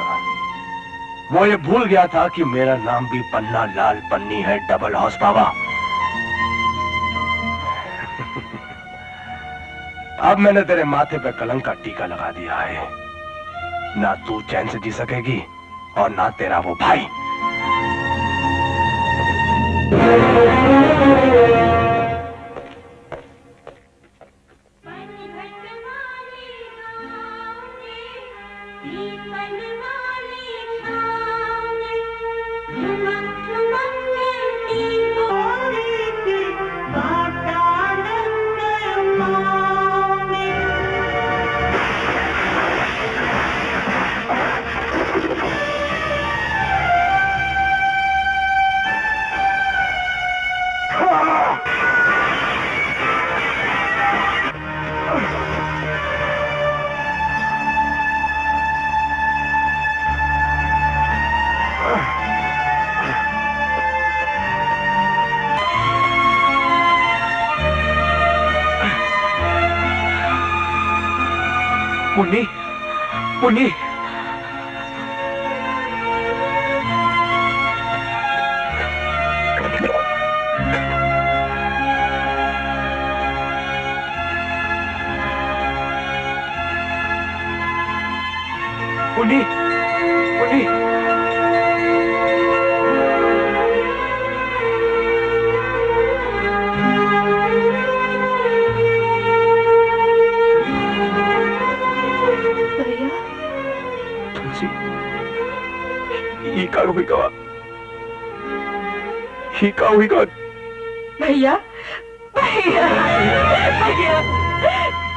वो ये भूल गया था कि मेरा नाम भी पन्ना लाल पन्नी है, डबल हाउस बाबा। अब मैंने तेरे माथे पे कलंक का टीका लगा दिया है। ना तू चैन से जी सकेगी और ना तेरा वो भाई। मनवाले मुन्नी, मुन्नी, मुन्नी, मुन्नी, भैया भैया भैया,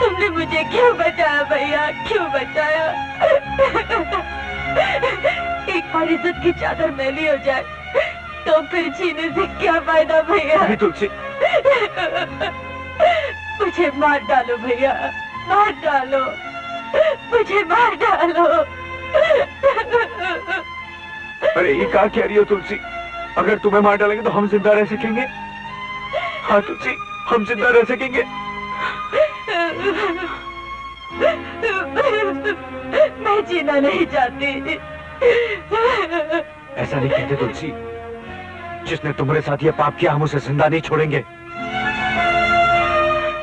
तुमने मुझे क्यों बचाया भैया, क्यों बचाया? एक बार इज्जत की चादर मैली हो जाए तो फिर जीने से क्या फायदा भैया? तुलसी, मुझे मार डालो भैया, मार डालो, मुझे मार डालो। अरे ये क्या कह रही हो तुलसी? अगर तुम्हें मार डालेंगे तो हम जिंदा रह सकेंगे? हाँ तुलसी, हम जिंदा रह सकेंगे? मैं जीना नहीं चाहती। ऐसा नहीं कहते तुलसी, जिसने तुम्हारे साथ ये पाप किया हम उसे जिंदा नहीं छोड़ेंगे,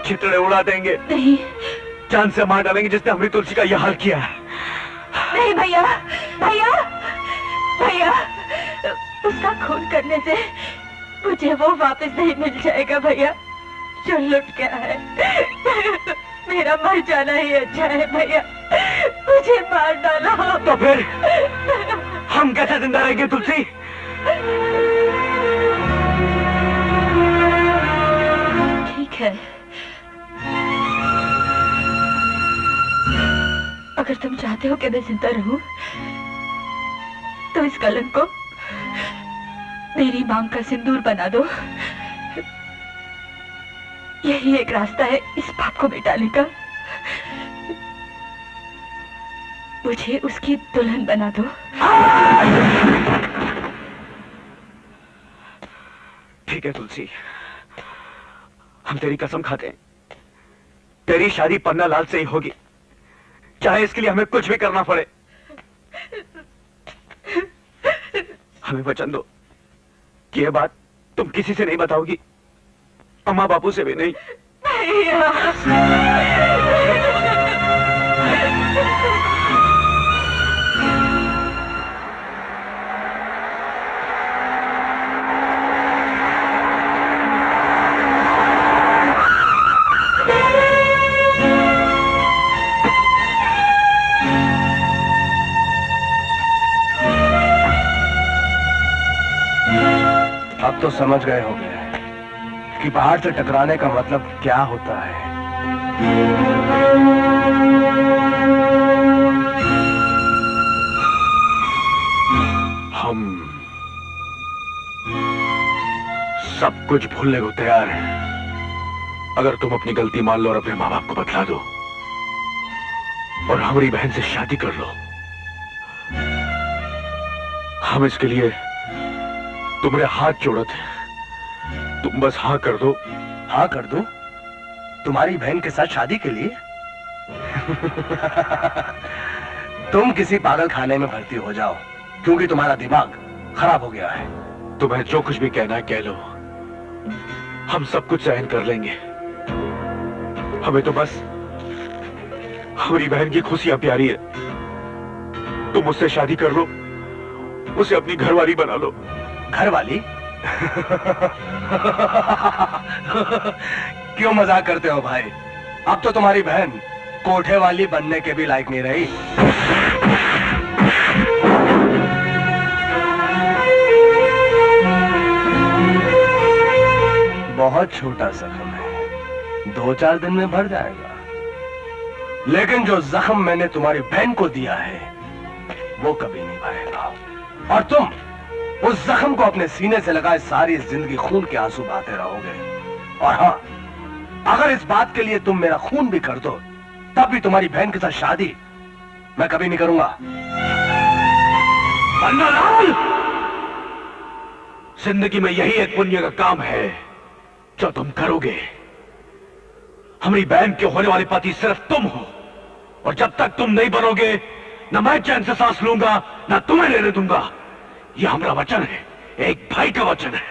चितड़े उड़ा देंगे। नहीं, जान से मार डालेंगे जिसने हमारी तुलसी का यह हाल किया है। नहीं भैया, भैया भैया, उसका खून करने से मुझे वो वापस नहीं मिल जाएगा भैया जो लुट गया है। मेरा मर जाना ही अच्छा है भैया, मुझे मार डालो। तो फिर हम कैसे जिंदा रहेंगे तुलसी? ठीक है, अगर तुम चाहते हो कि मैं जिंदा रहूं तो इस कलंक को मेरी मांग का सिंदूर बना दो। यही एक रास्ता है इस पाप को मिटाने का। मुझे उसकी दुल्हन बना दो। ठीक है तुलसी, हम तेरी कसम खाते हैं, तेरी शादी पन्ना लाल से ही होगी, चाहे इसके लिए हमें कुछ भी करना पड़े। हमें वचन दो कि यह बात तुम किसी से नहीं बताओगी, अम्मा बापू से भी नहीं। अब तो समझ गए होंगे कि पहाड़ से टकराने का मतलब क्या होता है। हम सब कुछ भूलने को तैयार हैं, अगर तुम अपनी गलती मान लो और अपने माँ बाप को बतला दो और हमारी बहन से शादी कर लो। हम इसके लिए तुम्हारे हाथ जोड़ते हैं, तुम बस हाँ कर दो। हाँ कर दो? तुम्हारी बहन के साथ शादी के लिए? तुम किसी पागल खाने में भर्ती हो जाओ, क्योंकि तुम्हारा दिमाग खराब हो गया है। तुम्हें जो कुछ भी कहना है कह लो, हम सब कुछ सहन कर लेंगे। हमें तो बस हमारी बहन की खुशियां प्यारी है। तुम उससे शादी कर लो, उसे अपनी घरवाली बना लो। घरवाली? क्यों मजाक करते हो भाई? अब तो तुम्हारी बहन कोठे वाली बनने के भी लायक नहीं रही। बहुत छोटा जख्म है, 2-4 दिन में भर जाएगा। लेकिन जो जख्म मैंने तुम्हारी बहन को दिया है वो कभी नहीं भरेगा, और तुम उस जख्म को अपने सीने से लगाए सारी जिंदगी खून के आंसू बहाते रहोगे। और हाँ, अगर इस बात के लिए तुम मेरा खून भी कर दो, तब भी तुम्हारी बहन के साथ शादी मैं कभी नहीं करूंगा। पन्नालाल, जिंदगी में यही एक पुण्य का काम है जो तुम करोगे। हमारी बहन के होने वाले पति सिर्फ तुम हो, और जब तक तुम नहीं बनोगे न मैं चैन से सांस लूंगा न तुम्हें लेने दूंगा। ये हमारा वचन है, एक भाई का वचन है।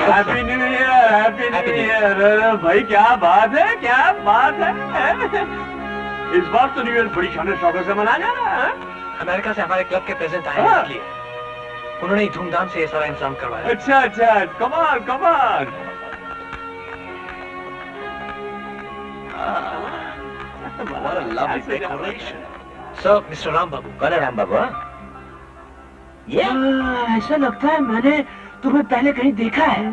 Happy new year, happy new year. भाई क्या बात है, क्या बात है। इस बार तो न्यू ईयर बड़ी शान शौकत से मनाया जा रहा है। अमेरिका से हमारे क्लब के प्रेसिडेंट आए हैं, इसलिए उन्होंने ही धूमधाम से ये सारा इंतजाम करवाया। अच्छा अच्छा, कमाल कमाल। सो मिस्टर राम बाबू। कौन है राम बाबू? ये ऐसा लगता है मैंने तुम्हें पहले कहीं देखा है।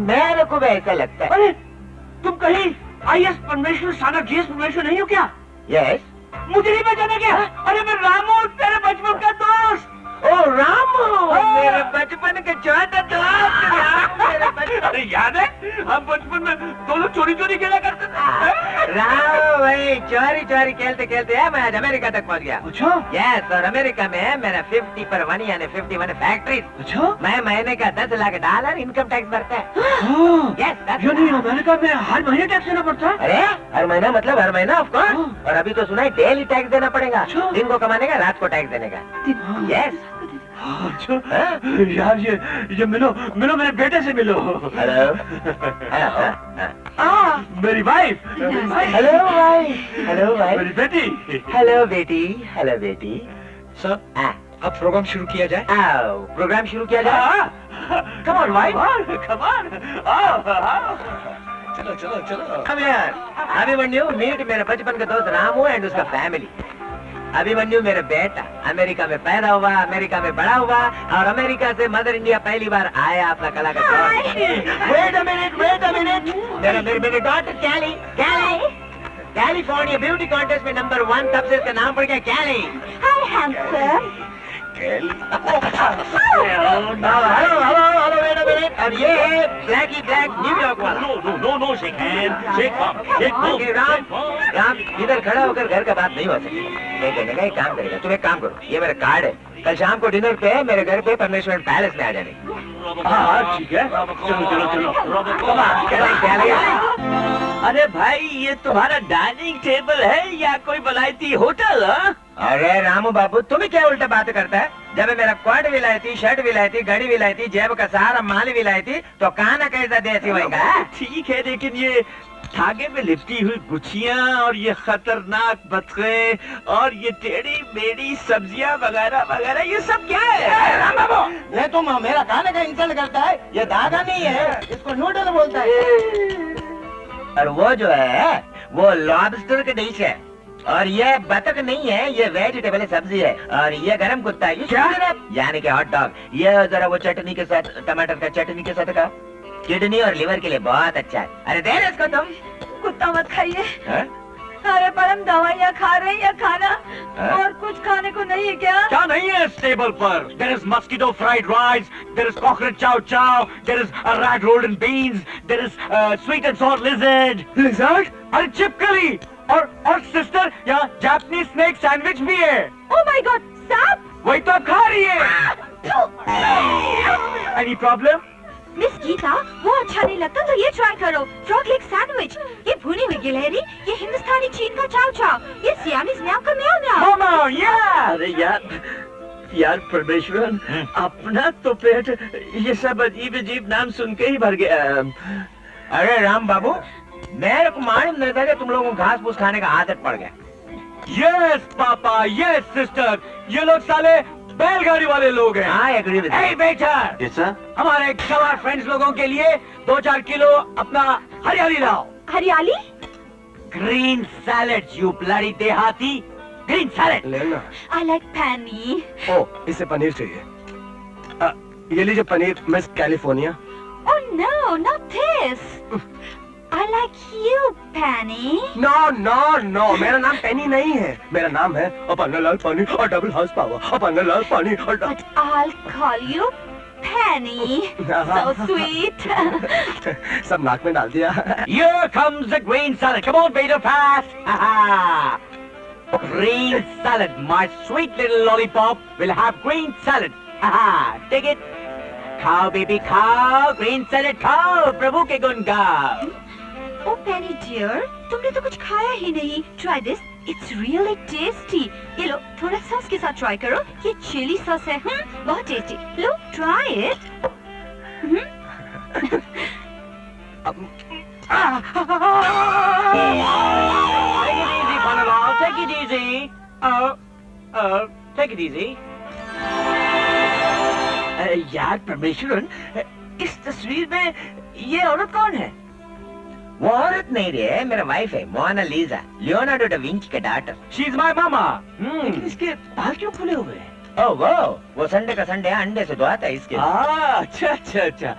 मेरे को भी ऐसा लगता है। अरे तुम कहीं IS परमेश्वर साना GS परमेश्वर नहीं हो क्या? यस। मुझे नहीं पहचाना क्या? अरे मैं रामू, तेरे बचपन का दोस्त। ओ रामू, मेरे बचपन के छोटे दोस्त। अरे याद है हम बचपन में दोनों चोरी चोरी खेला करते थे। राम भाई चोरी चोरी खेलते खेलते मैं आज अमेरिका तक पहुंच गया। अच्छा यस, और अमेरिका में मेरा 50 पर 1 यानी 51 फैक्ट्री। अच्छा मैं महीने का $10 इनकम टैक्स भरता है। यस, यानी अमेरिका में हर महीने टैक्स देना पड़ता है? अरे हर महीना मतलब हर महीना ऑफ कोर्स। और अभी तो सुना है डेली टैक्स देना पड़ेगा। अच्छा। दिन को कमाने का, रात को टैक्स देने का। यस। अच्छा यार ये मिलो मिलो, मेरे बेटे से मिलो। हेलो। मेरी वाइफ। हेलो भाई। हेलो भाई। मेरी बेटी। हेलो बेटी। हेलो बेटी। सर अब प्रोग्राम शुरू किया जाए। आओ प्रोग्राम शुरू किया जाए। Come on wife, come on. चलो चलो चलो। Come here. अभिमन्यु मीट मेरे बचपन का दोस्त रामू एंड उसका फैमिली। अभिमन्यु मेरे बेटा अमेरिका में पैदा हुआ, अमेरिका में बड़ा हुआ और अमेरिका से मदर इंडिया पहली बार आया अपना कला का वेट अ मिनट। मेरे daughter Cali California beauty contest में नंबर 1, तब से इसका नाम पड़ गया Cali. Hi handsome. Hello wait a minute. और ये है ब्लैकी ब्लैक न्यूयॉर्क वाला। No shake hand, shake Ram इधर खड़ा होकर घर का बात नहीं हो सकती। एक काम करेगा, तुम एक काम करो, ये मेरा कार्ड है, कल शाम को डिनर पे मेरे घर पे परमेश्वर पैलेस में आ जाने। हाँ ठीक है, चलो। क्या लगा? अरे भाई ये तुम्हारा डाइनिंग टेबल है या कोई बलायती होटल? अरे रामू बाबू तुम्हें क्या उल्टा बात करता है? जब मेरा कोट भी लाई थी, शर्ट भी लाई थी, घड़ी भी लाई थी, जेब का सारा माल भी लाई थी, तो खाना कैसा देसी होगा? ठीक है, लेकिन ये धागे में लिपटी हुई गुच्छियाँ और ये खतरनाक बतखे और ये टेढ़ी मेढ़ी सब्जियाँ वगैरह वगैरह, ये सब क्या है? राम बाबू ये तुम मेरा खाने का इंसल्ट करता है। ये धागा नहीं है, इसको नूडल बोलता है। और वो जो है वो लॉबस्टर की डिश है, और ये बतख नहीं है, ये वेजिटेबल सब्जी है, और ये गरम कुत्ता है, ये यानी कि हॉट डॉग। ये जरा वो चटनी के साथ, टमाटर का चटनी के साथ का, किडनी और लिवर के लिए बहुत अच्छा है। अरे दे रहे इसको तुम। कुत्ता मत खाइए। अरे पर हम दवाइयाँ खा रहे हैं या खाना और कुछ खाने को नहीं है क्या? क्या नहीं है इस टेबल पर? There is mosquito fried rice, there is cockroach chow chow, there is a rat rolled in beans, there is sweet and sour lizard. Lizard? अरे चिपकली और सिस्टर यहाँ जापानीज स्नैक सैंडविच भी है। ओह माय गॉड, सांप! वही तो अब खा रही है। Any problem? मिस गीता, वो अच्छा नहीं लगता तो ये ट्राई करो, फ्रॉग लेग सैंडविच। ये भुनी हुई गिलहरी, ये हिंदुस्तानी चीन का चाव चाव, ये सियामीज म्याओ का म्याओ म्याओ। मामा, yeah! अरे यार परमेश्वर, अपना तो पेट ये सब अजीब अजीब नाम सुन के ही भर गया। अरे राम बाबू मेरे को मालूम नहीं था कि तुम लोगों को घास फूस खाने का आदत पड़ गया। Yes, पापा, yes, सिस्टर, ये लोग साले बैलगाड़ी वाले लोग हैं। हाँ एग्री विद Hey, बेटर, Yes sir? हमारे गवार फ्रेंड्स लोगों के लिए 2-4 किलो अपना हरियाली लाओ। हरियाली? ग्रीन सैलेड, यू ब्लडी देहाती, ग्रीन सैलेड। लेना। आई लाइक पैनी। ओ इसे पनीर चाहिए। ये लीजिए paneer miss California. Oh no, not this. I like you, Penny. No no no, मेरा नाम पेनी नहीं है, मेरा नाम है अपन्नालाल पानी और डबल हाउस पावर, अपन्नालाल पानी और But I'll call you Penny. So sweet. सब नाक में डाल दिया। Here comes the green salad. Come on, Peter, pass. Ha-ha. Green salad. My sweet little lollipop will have green salad. Ha-ha. Take it. खाओ baby खाओ, green salad खाओ, प्रभु के गुण गाओ। Oh, Penny dear, तुमने तो कुछ खाया ही नहीं। Try this. It's really tasty. ये लो, थोड़ा सॉस के साथ ट्राई करो। ये चिली सॉस है, बहुत tasty. Low, try it. Take it easy, Panalal. Take it easy. Take it easy. यार परमेश्वरन, इस तस्वीर में ये औरत कौन है? वो औरत नहीं रे, मेरा वाइफ है, मोनालिसा, लियोनार्डो डा विंची का डॉटर। She's my mama. लेकिन इसके बाल क्यों खुले हुए हैं? ओह वो संडे का संडे अंडे से धोता है इसके। अच्छा अच्छा अच्छा।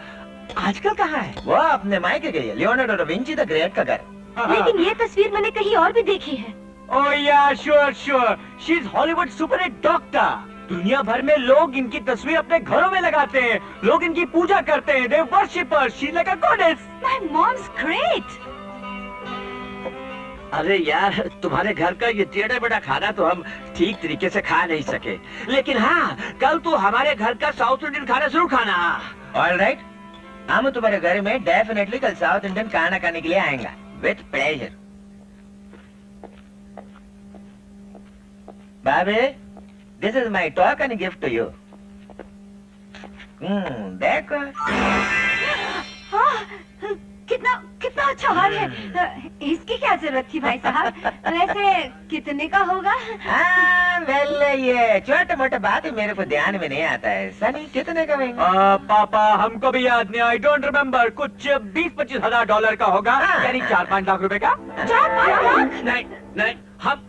आजकल कहाँ है? वो अपने मायके गई है, Leonardo da Vinci the great का घर। लेकिन ये तस्वीर मैंने कहीं और भी देखी है। Oh yeah, sure. She's Hollywood super hit doctor. दुनिया भर में लोग इनकी तस्वीर अपने घरों में लगाते हैं, लोग इनकी पूजा करते हैं। They worship her. She's like a goddess. My mom's great. अरे यार, तुम्हारे घर का ये टेढ़ा बेड़ा खाना तो हम ठीक तरीके से खा नहीं सके, लेकिन हाँ, कल तो हमारे घर का साउथ इंडियन खाना जरूर खाना। ऑलराइट, हम तुम्हारे घर में डेफिनेटली कल साउथ इंडियन खाना खाने के लिए आएंगे, with pleasure. Babe, this is my token gift to you. देखो। कितना अच्छा हार है। इसकी क्या जरूरत थी भाई साहब? वैसे कितने का होगा? वेल ये छोटे मोटे बात है, मेरे को ध्यान में नहीं आता है। सनी कितने का होंगे? पापा हमको भी याद नहीं, आई डोंट रिमेम्बर। कुछ 20-25 हजार डॉलर का होगा, यानी 4-5 लाख रुपए का। 4-5 लाख? नहीं,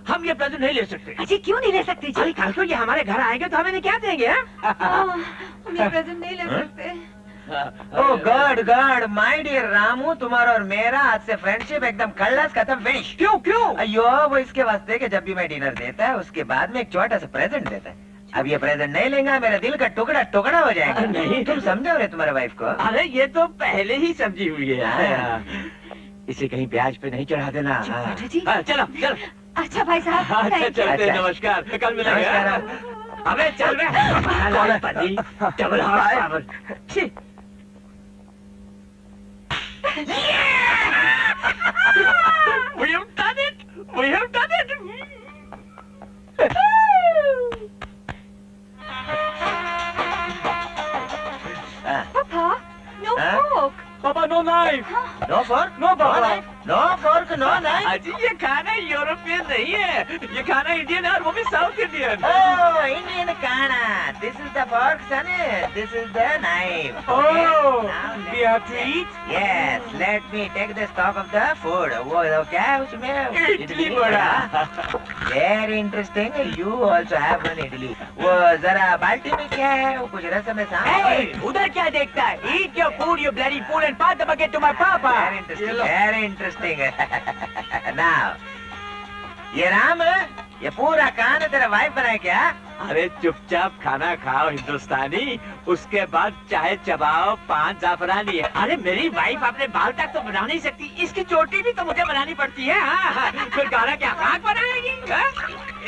हम ये प्रेजेंट नहीं ले सकते। अजी क्यों नहीं ले सकते जी? अरे कल को ये हमारे घर आएंगे तो हमें इन्हें क्या देंगे? हम ये प्रेजेंट नहीं ले सकते। ओह गॉड माय डियर रामू, तुम्हारा और मेरा आज से फ्रेंडशिप एकदम खल्लास खत्म, फिनिश। क्यों? अयो वो इसके वास्ते कि जब भी मैं डिनर देता है उसके बाद में एक छोटा सा प्रेजेंट देता है। अब ये प्रेजेंट नहीं लेंगे, मेरा दिल का टुकड़ा टुकड़ा हो जाएगा। नहीं। तुम समझो रे तुम्हारे वाइफ को? अरे ये तो पहले ही समझी हुई है। इसे कहीं ब्याज पे नहीं चढ़ा देना। जी। चलो। अच्छा भाई साहब, अच्छा चलते, अच्छा। नमस्कार, कल मिलेंगे। नमस्कार। अबे चल बे, double house power. We have done it! We have done it! Papa, no fork. Papa no knife. No fork, No papa. No fork, no knife. अजी ये खाना यूरोपियन नहीं है, ये खाना इंडियन है और वो भी साउथ इंडियन। Oh, Indian खाना। This is the fork, son. This is the knife. Oh, Now we have to eat. Yes, let me take the stock of the food. वो क्या है उसमें? इडली बड़ा। Very interesting. You also have one idli. वो जरा बाल्टी में क्या है? वो कुछ रसम में Hey, उधर क्या देखता है? Eat your food, you bloody fool, and pass the bucket to my papa. Very interesting. Very interesting. Now, ये राम, ये पूरा खाना तेरा वाइफ बनाए क्या? अरे चुपचाप खाना खाओ हिंदुस्तानी, उसके बाद चाहे चबाओ 5 जाफरानी। अरे मेरी वाइफ अपने बाल तक तो बना नहीं सकती, इसकी चोटी भी तो मुझे बनानी पड़ती है। हाँ, फिर गाना क्या खाक बनाएगी?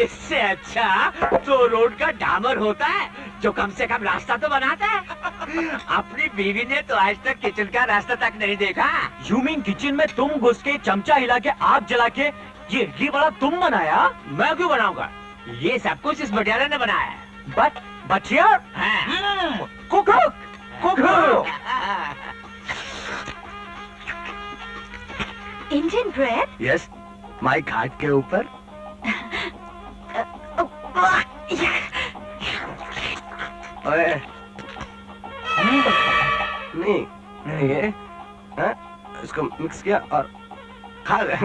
इससे अच्छा तो रोड का डामर होता है जो कम से कम रास्ता तो बनाता है। अपनी बीवी ने तो आज तक किचन का रास्ता तक नहीं देखा। You mean किचन में तुम घुस के चमचा हिला के आग जला के ये इडली बड़ा तुम बनाया? मैं क्यों बनाऊंगा? ये सब कुछ इस मटियारा ने बनाया है। But here, cook. Indian bread? Yes, माई घाट के ऊपर। ओए, नहीं ये, हाँ, इसको मिक्स किया और खा गए।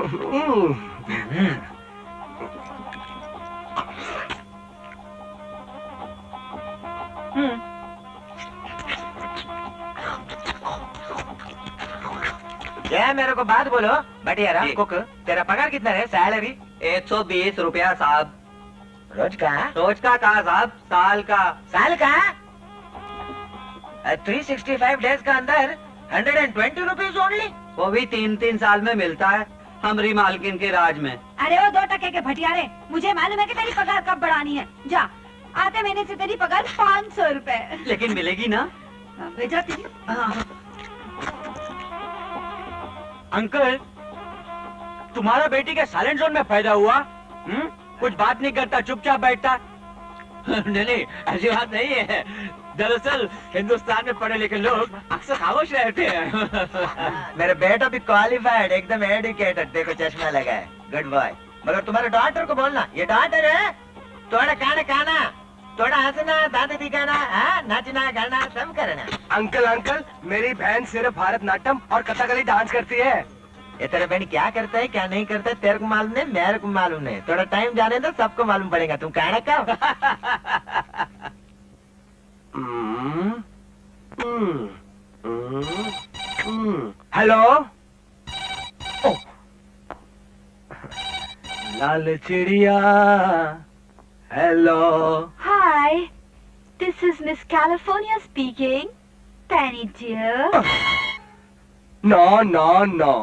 क्या मेरे को बात बोलो बटियारा कुक, तेरा पगार कितना है? सैलरी 120 रुपया साहब। रोज का? रोज का कहा साहब, साल का। साल का? 365 डेज का अंदर 120 रुपीज ओनली। वो भी 3-3 साल में मिलता है हमरी मालकिन के राज में। अरे वो 2 टके के भटियारे, मुझे मालूम है कि तेरी पगार कब बढ़ानी है। जा, आते महीने से तेरी पगार 500 रुपए। लेकिन मिलेगी ना? भेजा तेरी। अंकल, तुम्हारा बेटी के साइलेंट जोन में पैदा हुआ? कुछ बात नहीं करता, चुपचाप बैठता। नहीं, ऐसी बात नहीं है। दरअसल हिंदुस्तान में पढ़े लिखे लोग अक्सर खामोश रहते हैं। मेरा बेटा भी क्वालिफाइड, एकदम एडुकेटेड, देखो चश्मा लगा है, गुड बॉय। मगर तुम्हारे डॉक्टर को बोलना, ये डॉक्टर है, थोड़ा खाना खाना, थोड़ा हंसना, दांत दिखाना, नाचना गाना सब करना। अंकल अंकल, मेरी बहन सिर्फ भारतनाट्यम और कथकली डांस करती है। ये तेरा बहन क्या करता है क्या नहीं करता है तेरे को मालूम नहीं, मेरे को मालूम नहीं। थोड़ा टाइम जाने दो, सबको मालूम पड़ेगा। तुम कहना क्या? हेलो, लाल चिड़िया, hello. Hi, this is Miss California speaking. Penny dear. No, no, no.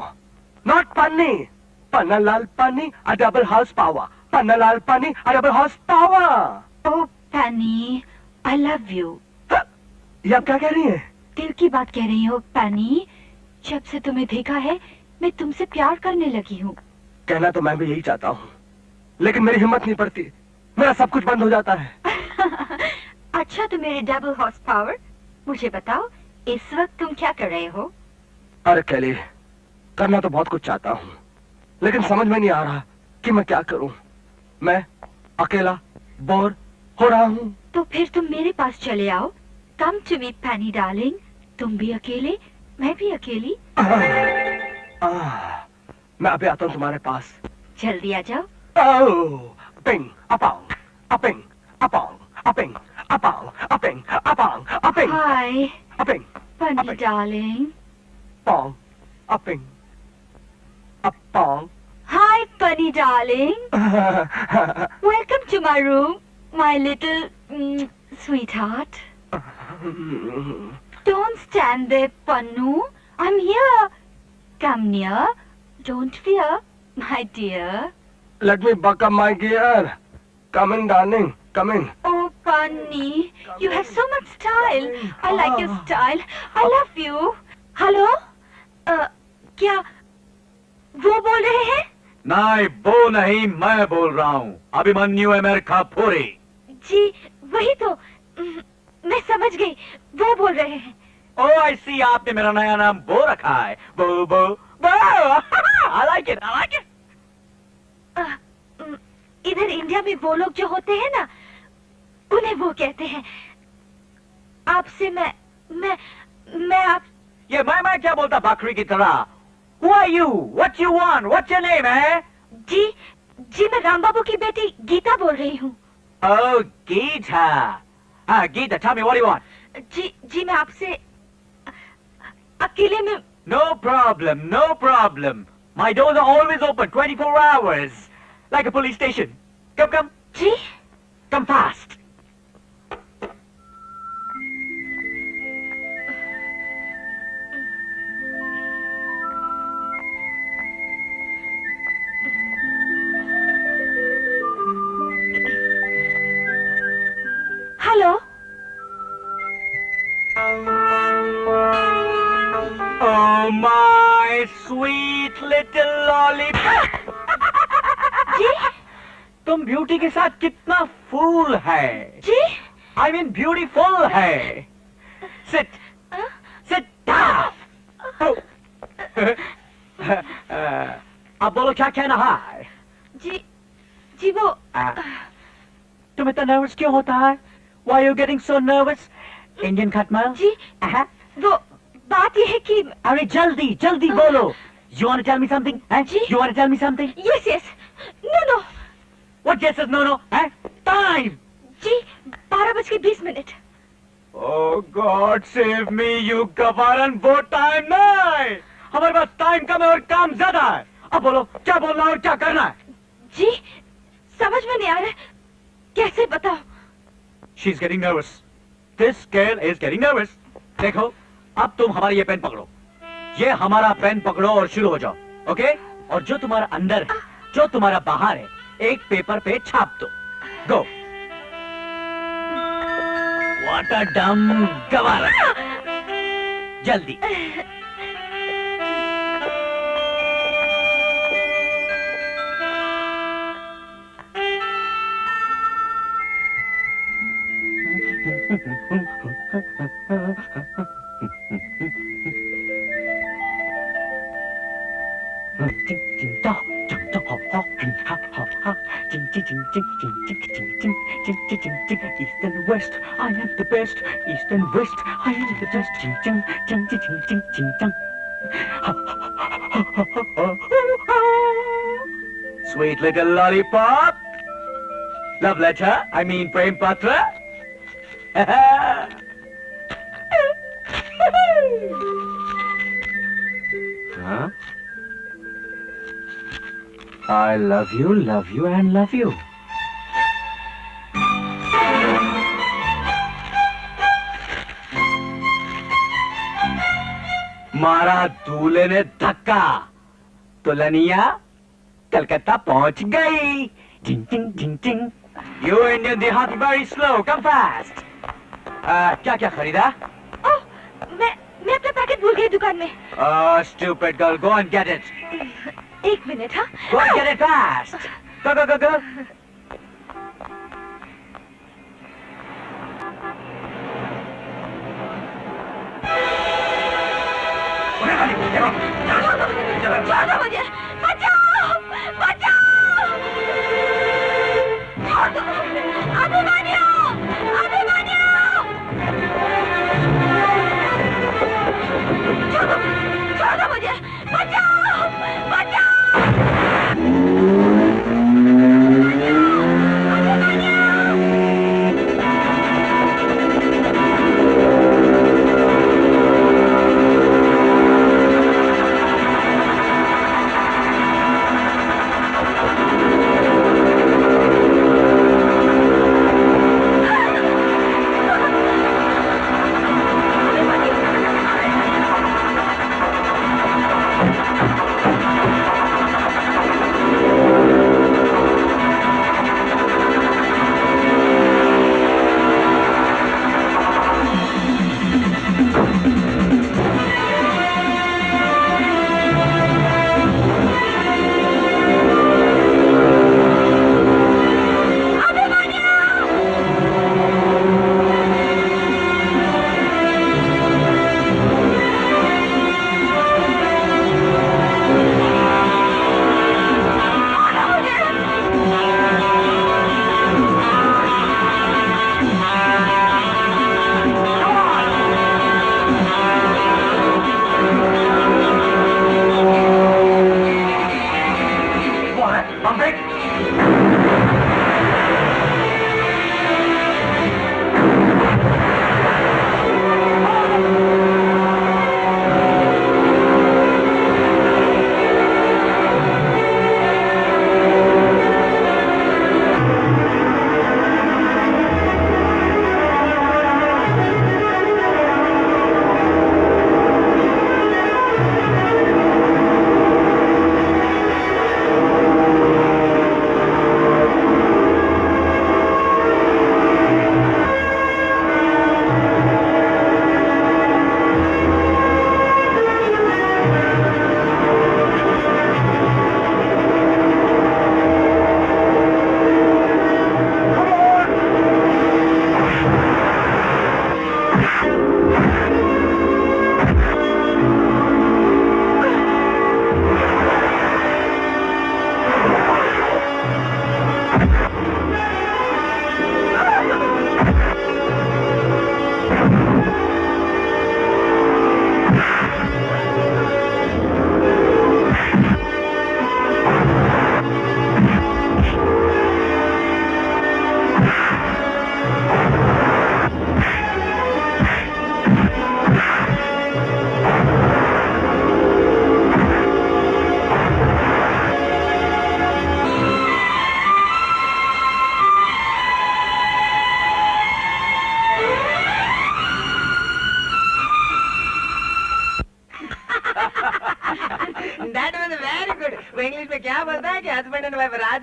Not Panni. Pannalal Panni, a double house power. Pannalal Panni, a double house power. Oh, Penny, I love you. ये आप क्या कह रही हैं? दिल की बात कह रही हो पेनी। जब से तुम्हें देखा है मैं तुमसे प्यार करने लगी हूँ। कहना तो मैं भी यही चाहता हूँ, लेकिन मेरी हिम्मत नहीं पड़ती, मेरा सब कुछ बंद हो जाता है। अच्छा तो मेरे डबल हॉर्स पावर, मुझे बताओ इस वक्त तुम क्या कर रहे हो? अरे कैली, करना तो बहुत कुछ चाहता हूँ, लेकिन समझ में नहीं आ रहा कि मैं क्या करूँ। मैं अकेला बोर हो रहा हूँ। तो फिर तुम मेरे पास चले आओ। Come to me Penny darling. तुम भी अकेले, मैं भी अकेली। मैं अभी आता हूँ तुम्हारे पास। जल्दी आ जाओ। पिंग अपांग अपिंग अपांग अपिंग अपांग अपिंग अपांग अपिंग हाय अपिंग पेनी डार्लिंग। पांग अपिंग अपांग। Hi, Bunny darling. Welcome to my room, my little sweetheart. Don't stand there, Pannu. I'm here. Come near. Don't fear, my dear. Let me buck up my gear. Come in, darling. Come in. Oh, Bunny, you have so much style. I like your style. I love you. Hello? क्या वो बोल रहे हैं? नहीं, वो नहीं, मैं बोल रहा हूँ। अभिमन्यु अमेरिका पूरी। जी वही तो, मैं समझ गई, वो बोल रहे हैं। ओह आई सी, आपने मेरा नया नाम बो रखा है। बो बो बो। I like it, I like it. इधर इंडिया में वो लोग जो होते हैं ना, उन्हें वो कहते हैं। आपसे मैं आप। ये मैं क्या बोलता बकरी की तरह? Who are you? What you want? What's your name, eh? जी मैं राम बाबू की बेटी गीता बोल रही हूँ। Oh, Geeta. Geeta, tell me what you want. जी मैं आपसे अकेले में। No problem, no problem. My doors are always open, 24 hours, like a police station. Come. जी come fast. Hello. Oh my sweet little lollipop. जी तुम beauty के साथ कितना फूल है। जी I mean beautiful है। Sit down. अब बोलो क्या कहना है? जी वो तुम इतना नर्वस क्यों होता है? Why are you getting so nervous? Indian खटमल? जी वो बात ये है कि। अरे जल्दी बोलो। You want to tell me something? Ji? You want to tell me something? Yes. No. What yes is no? Time. Ji 12:20। Oh God, save me, you गवारन, वो time नहीं। हमारे पास टाइम कम है और काम ज्यादा है। अब बोलो क्या बोलना है और क्या करना है। जी समझ में नहीं आ रहा, कैसे बताओ? She is getting nervous, this girl is getting nervous. देखो अब तुम हमारी ये पेन पकड़ो, ये हमारा पेन पकड़ो और शुरू हो जाओ, ओके? और जो तुम्हारा अंदर है, जो तुम्हारा बाहर है, एक पेपर पे छाप दो। गो। व्हाट अ डम गवार। जल्दी। East and west, I am the best. East and west, I am the best. Ching ching ching ching ching ching ching. Sweet little lollipop. Love letter, I mean prem patra. Huh? I love you and love you. मारा दूल्हे ने धक्का, दुल्हनिया कलकत्ता पहुंच गई। जिंग जिंग जिंग जिंग। You Indian देहाती very slow, come fast. क्या क्या खरीदा? ओह, मैं अपना पैकेट भूल गई दुकान में। Stupid girl, go and get it. एक मिनट। हाँ, Go and get it fast. Go go go go. छोड़ो मुझे, बचाओ, बचाओ। अभिमन्यु, अभिमन्यु। छोड़ो मुझे, बचाओ, बचाओ।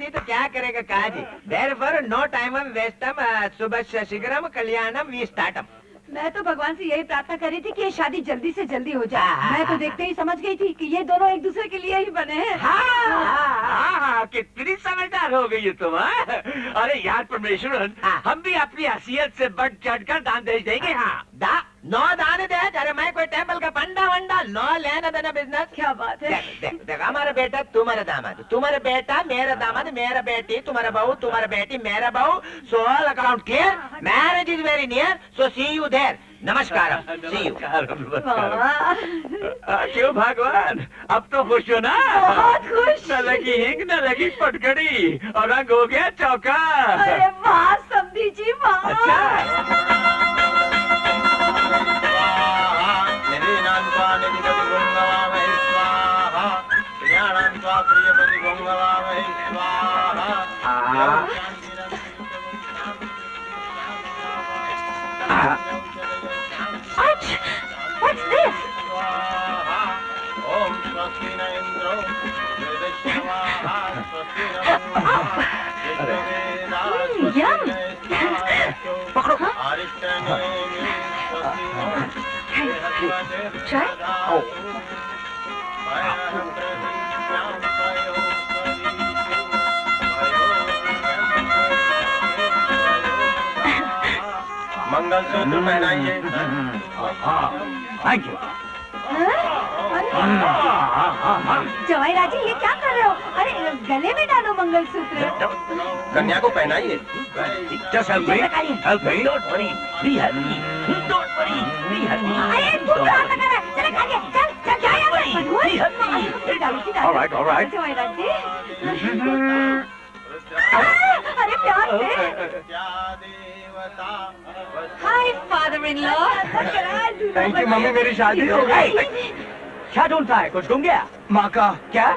नहीं तो क्या करेगा काजी। Therefore, no time wastem, सुबह शीघ्रम कल्याणम वी स्टार्टम। मैं तो भगवान से यही प्रार्थना कर रही थी कि ये शादी जल्दी से जल्दी हो जाए। मैं तो देखते ही समझ गई थी कि ये दोनों एक दूसरे के लिए ही बने हैं। हाँ, कितनी समझदार हो गई तुम। अरे यार परमेश्वर, हम भी अपनी हैसियत से बढ़ चढ़कर दान दे देंगे। हाँ, नो दान दे। अरे मैं कोई टेम्पल का पंडा वंडा, नो लेना देना बिजनेस। क्या बात है। देख हमारा बेटा तुम्हारा दामाद, तुम्हारा बेटा मेरा दामाद, मेरा बेटी तुम्हारा बहू, तुम्हारा बेटी मेरा बहू। So all account clear. Marriage is very near, so see you there. नमस्कार, सी यू। क्यों भगवान, अब तो खुश हो ना? बहुत खुश। न लगी हिंग न लगी पटकड़ी और रंग हो गया चौका। अरे वाह समधी जी वाह। अच्छा, What's this? Yum. Try. Mangalsutra पहनाइए। Thank you. जवाई राजी ये क्या कर रहे हो? अरे गले में डालो मंगलसूत्र। कन्या को पहनाइए। Just help me. Help me. Don't worry. Be happy. Don't worry. Be happy. अरे तू क्या कर रहा है? चले खाइए, चल चल जाए All right, all right. जवाई राजी। अरे प्यार से। Hi, father-in-law. Thank you mummy, मेरी शादी हो गई। क्या ढूंढता है? कुछ ढूंढ गया? माँ का क्या?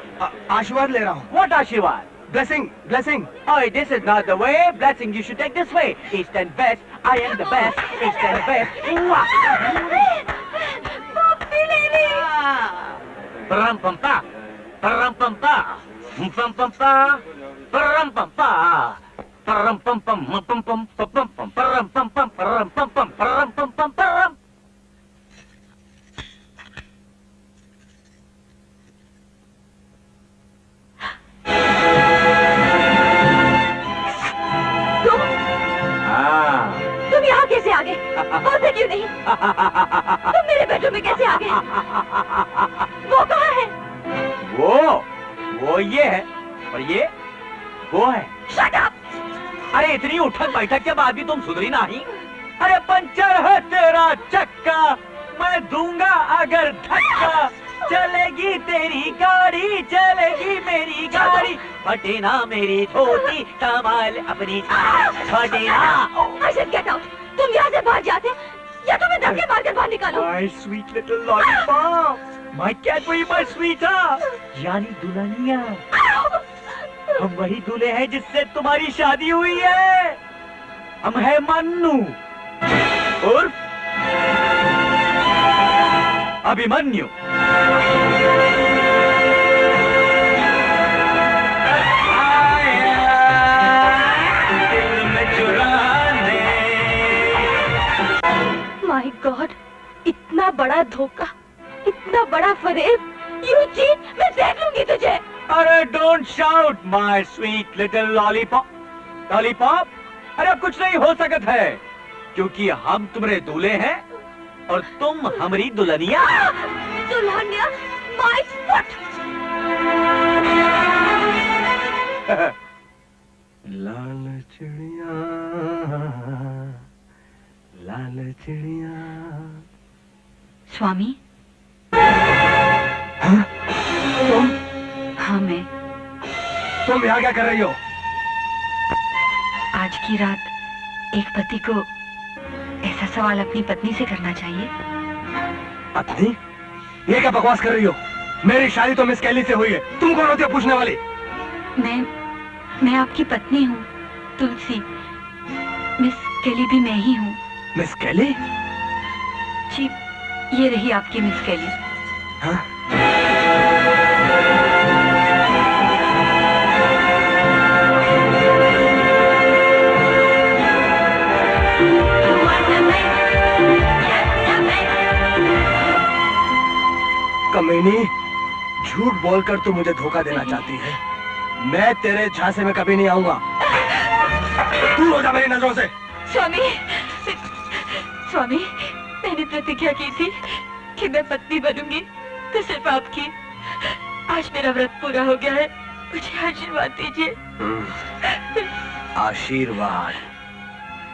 आशीर्वाद ले रहा हूँ। What आशीर्वाद? Blessing blessing. Oh, this is not the way. Blessing you should take this way. East and west. I am the best. East and west. Param pam pa, param pam pa, pam pam pa, param pam pa, param pam pam, pam pam pam pam, param pam pam, param pam pam, param pam pam, param. तुम यहाँ कैसे आ गए? और से क्यों नहीं? तुम मेरे बेडरूम में कैसे आ गए? वो कहाँ है? वो ये है और ये वो है। Shut up! अरे इतनी उठक बैठक के बाद भी तुम सुधरी नहीं? अरे पंचर है तेरा चक्का, मैं दूंगा अगर धक्का। चलेगी तेरी गाड़ी, चलेगी मेरी गाड़ी, फटे ना मेरी धोती, कमाल अपनी फटे ना। I said get out! तुम यहाँ से बाहर जाते या तुम्हें धक्के मारकर बाहर निकालो। My sweet little lollipop, my Cadbury, my sweetheart, यानी दुल्हनिया। हम वही दूल्हे हैं जिससे तुम्हारी शादी हुई है। हम है मन्नू उर्फ अभिमन्यु। माय गॉड, इतना बड़ा धोखा, इतना बड़ा फरेब। यू चीट, मैं देख लूंगी तुझे। अरे don't shout my sweet little lollipop. Lollipop, अरे कुछ नहीं हो सकत है क्योंकि हम तुम्हारे दूल्हे हैं और तुम हमारी दुल्हनिया। दुल्हनिया, माय फुट। लाल चिड़िया, लाल चिड़िया। स्वामी। हाँ? हाँ मैं। तुम यहाँ क्या कर रही हो? आज की रात एक पति को ऐसा सवाल अपनी पत्नी से करना चाहिए। पत्नी? ये क्या बकवास कर रही हो? मेरी शादी तो मिस कैली से हुई है, तुम कौन होती हो पूछने वाली? मैं आपकी पत्नी हूँ, तुलसी। मिस केली भी मैं ही हूँ। मिस कैली? जी, ये रही आपकी मिस केली। हाँ? दामिनी, झूठ बोलकर तू मुझे धोखा देना चाहती है। मैं तेरे झांसे में कभी नहीं आऊंगा। दूर हो जा मेरी नजरों से। स्वामी, स्वामी, मैंने प्रतिज्ञा की थी कि मैं पत्नी बनूंगी तो सिर्फ आपकी। आज मेरा व्रत पूरा हो गया है, मुझे आशीर्वाद दीजिए। आशीर्वाद?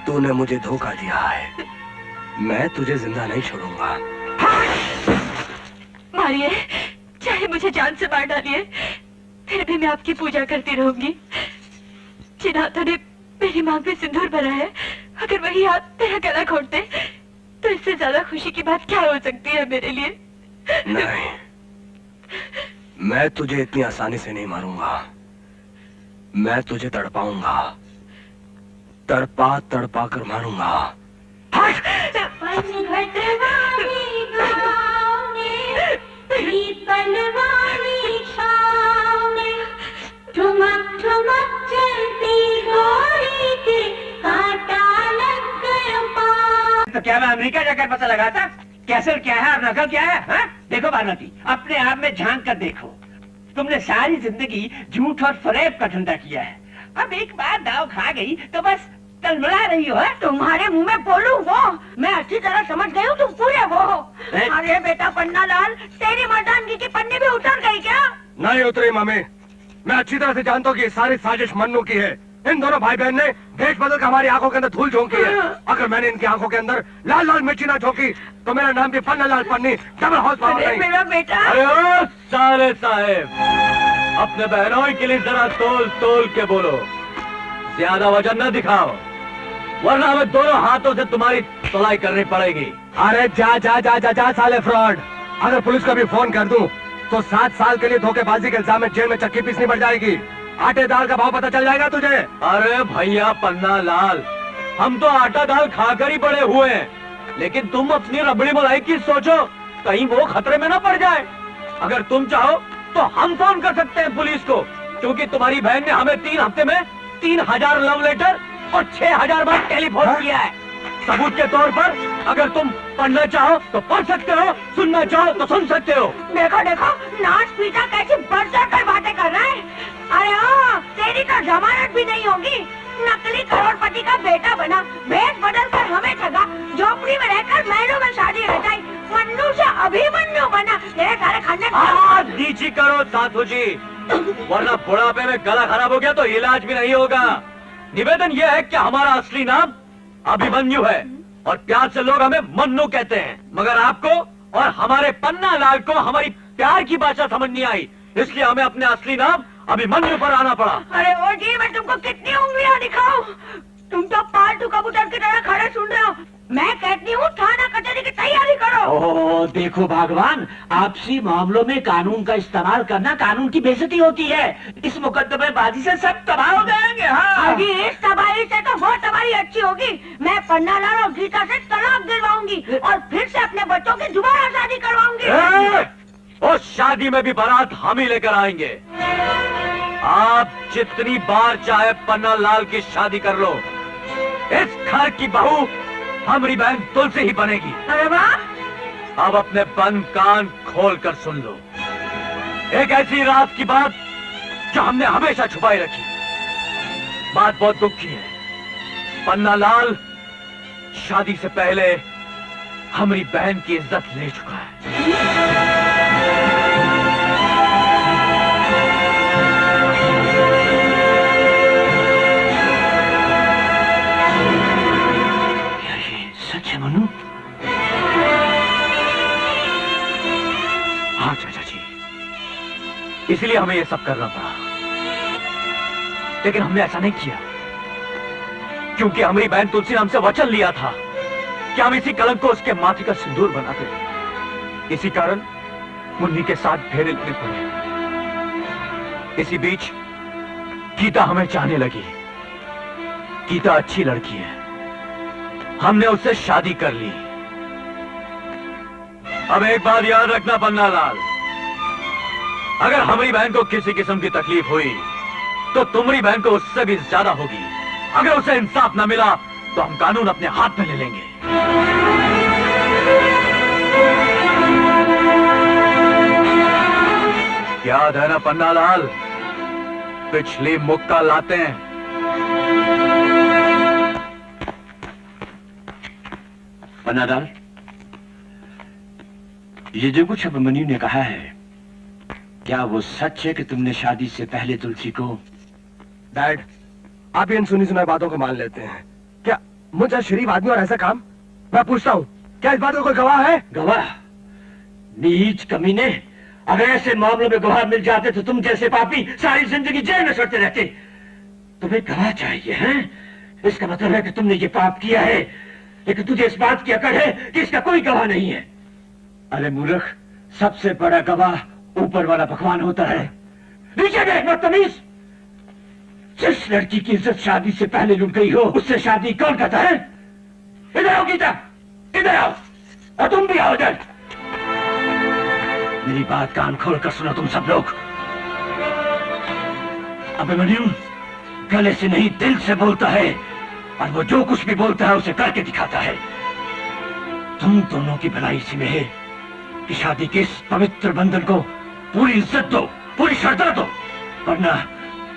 तूने मुझे धोखा दिया है, मैं तुझे जिंदा नहीं छोड़ूंगा। मारिए, चाहे मुझे जान से मार डालिए, फिर भी मैं आपकी पूजा करती रहूंगी। जिन हाथों ने मेरी मांग पे सिंदूर भरा है, अगर वही हाथ मेरा गला घोट दे तो इससे ज्यादा खुशी की बात क्या हो सकती है मेरे लिए? नहीं, मैं तुझे इतनी आसानी से नहीं मारूंगा। मैं तुझे तड़पाऊंगा, तड़पा तड़पा कर मारूंगा। ठुमक ठुमक चलती गोरी के कांटा लग गया पाँव। तो क्या मैं अमेरिका जाकर पता लगा था कैसे क्या है और नकल क्या है? हा? देखो बानवती, अपने आप में झांक कर देखो। तुमने सारी जिंदगी झूठ और फरेब का धंधा किया है। अब एक बार दाव खा गई तो बस तलमला रही हो। तुम्हारे मुंह में बोलू वो, मैं अच्छी तरह समझ गई हूँ तुम पूरे वो। अरे बेटा पन्ना लाल, तेरी मर्दानगी की पन्नी भी उतर गई क्या? नहीं उतरी मामी, मैं अच्छी तरह से जानता हूँ कि ये सारी साजिश मन्नू की है। इन दोनों भाई बहन ने भेष बदल कर हमारी आंखों के अंदर धूल झोंकी है। अगर मैंने इनकी आंखों के अंदर लाल लाल मिर्ची ना झोंकी तो मेरा नाम भी पन्ना लाल पन्नी डबल हाउस पावर नहीं। मेरा बेटा। अरे ओ साले साहेब, अपने बहनों के लिए जरा तोल तोल के बोलो, ज्यादा वजन न दिखाओ, वरना हमें दोनों हाथों से तुम्हारी तोलाई करनी पड़ेगी। अरे जा जा जा जा जा साले फ्रॉड। अगर पुलिस को भी फोन कर दूं तो 7 साल के लिए धोखेबाजी के इल्जाम में जेल में चक्की पीसनी पड़ जाएगी। आटे दाल का भाव पता चल जाएगा तुझे। अरे भैया पन्ना लाल, हम तो आटा दाल खाकर ही बड़े हुए हैं, लेकिन तुम अपनी रबड़ी मलाई की सोचो, कहीं वो खतरे में न पड़ जाए। अगर तुम चाहो तो हम फोन कर सकते हैं पुलिस को, क्योंकि तुम्हारी बहन ने हमें 3 हफ्ते में 3000 लव लेटर और 6000 बार टेलीफोन किया है। सबूत के तौर पर अगर तुम पढ़ना चाहो तो पढ़ सकते हो, सुनना चाहो तो सुन सकते हो। देखो देखो, नाच पीटा कैसी बढ़ कर बातें कर रहा है। अरे हाँ, तेरी तो जमानत भी नहीं होगी। नकली करोड़पति का बेटा बना, भेष बदल कर हमें ठगा, झोपड़ी में रहकर महलों में शादी रचाई, मन्नू से अभिमन्यु बना। तेरे सारे खानदान नीची करो साधु जी, वरना बुढ़ापे में गला खराब हो गया तो इलाज भी नहीं होगा। निवेदन यह है कि हमारा असली नाम अभिमन्यु है और प्यार से लोग हमें मन्नू कहते हैं, मगर आपको और हमारे पन्ना लाल को हमारी प्यार की भाषा समझ नहीं आई, इसलिए हमें अपने असली नाम अभिमन्यु पर आना पड़ा। अरे ओ जी, मैं तुमको कितनी उंगलियां दिखाऊं? तुम तो पालतू कबूतर की तरह खड़े सुन रहे हो। मैं कहती हूँ थाना कचहरी की तैयारी करो। ओह देखो भगवान, आपसी मामलों में कानून का इस्तेमाल करना कानून की बेइज्जती होती है। इस मुकदमेबाजी से सब तबाह हो जाएंगे। हाँ। अभी इस तबाही से तो वो तबाही अच्छी होगी। मैं पन्नालाल और गीता से तलाक दिलवाऊंगी और फिर से अपने बच्चों की दोबारा शादी करवाऊंगी। उस शादी में भी बारात हम ही लेकर आएंगे। आप जितनी बार चाहे पन्ना लाल की शादी कर लो, इस घर की बहू हमारी बहन तुलसी ही बनेगी। अरे वाह! अब अपने बंद कान खोल कर सुन लो, एक ऐसी रात की बात जो हमने हमेशा छुपाई रखी। बात बहुत दुख की है। पन्ना लाल शादी से पहले हमारी बहन की इज्जत ले चुका है। मनु? हाँ चाचा जी, इसलिए हमें ये सब करना पड़ा, लेकिन हमने ऐसा नहीं किया क्योंकि हमारी बहन तुलसी ने हमसे वचन लिया था कि हम इसी कलंक को उसके माथे का सिंदूर बनाते। इसी कारण मुन्नी के साथ फेरे लेने पड़े। इसी बीच गीता हमें चाहने लगी। गीता अच्छी लड़की है, हमने उससे शादी कर ली। अब एक बात याद रखना पन्ना लाल, अगर हमारी बहन को किसी किस्म की तकलीफ हुई तो तुम्हारी बहन को उससे भी ज्यादा होगी। अगर उसे इंसाफ न मिला तो हम कानून अपने हाथ में ले लेंगे। याद है ना पन्नालाल, पिछली मुक्का लाते हैं। पन्नालाल, ये जो कुछ अभिमन्यु ने कहा है, क्या वो सच है कि तुमने शादी से पहले तुलसी को? डैड, आप इन सुनी सुनाई बातों को मान लेते हैं क्या? मुझे शरीफ आदमी और ऐसा काम? मैं पूछता हूँ, क्या इस बात का कोई गवाह है? गवाह? नीच कमीने, अगर ऐसे मामलों में गवाह मिल जाते तो तुम जैसे पापी सारी जिंदगी जेल में सड़ते रहते। तुम्हें गवाह चाहिए हैं? इसका मतलब है कि तुमने ये पाप किया है, लेकिन तुझे इस बात की अकड़ है कि इसका कोई गवाह नहीं है। अरे मूर्ख, सबसे बड़ा गवाह ऊपर वाला भगवान होता है। नीचे देख बदतमीज, जिस लड़की की इज्जत शादी से पहले लुट गई हो, उससे शादी कौन करता है? इधर आओ गीता, इधर आओ, और तुम भी आओ इधर। मेरी बात कान खोल कर सुनो तुम सब लोग। अभिमन्यु गले से नहीं दिल से बोलता है, और वो जो कुछ भी बोलता है उसे करके दिखाता है। तुम दोनों की भलाई इसी में है कि शादी के इस पवित्र बंधन को पूरी इज्जत दो, पूरी श्रद्धा दो, वरना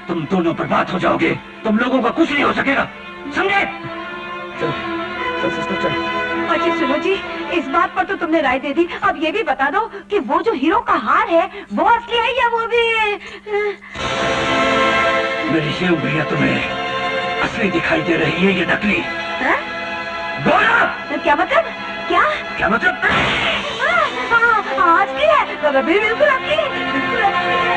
तुम दोनों बर्बाद हो जाओगे। तुम लोगों का कुछ नहीं हो सकेगा, समझे? चल चल सिस्टर चल। अजी सुनो जी, इस बात पर तो तुमने राय दे दी, अब ये भी बता दो कि वो जो हीरो का हार है वो असली है या वो भी? मेरी सेव भैया तुम्हें असली दिखाई दे रही है, ये नकली? है? बोलो क्या मतलब? क्या मतलब? असली है, बिल्कुल असली है, बिल्कुल असली है।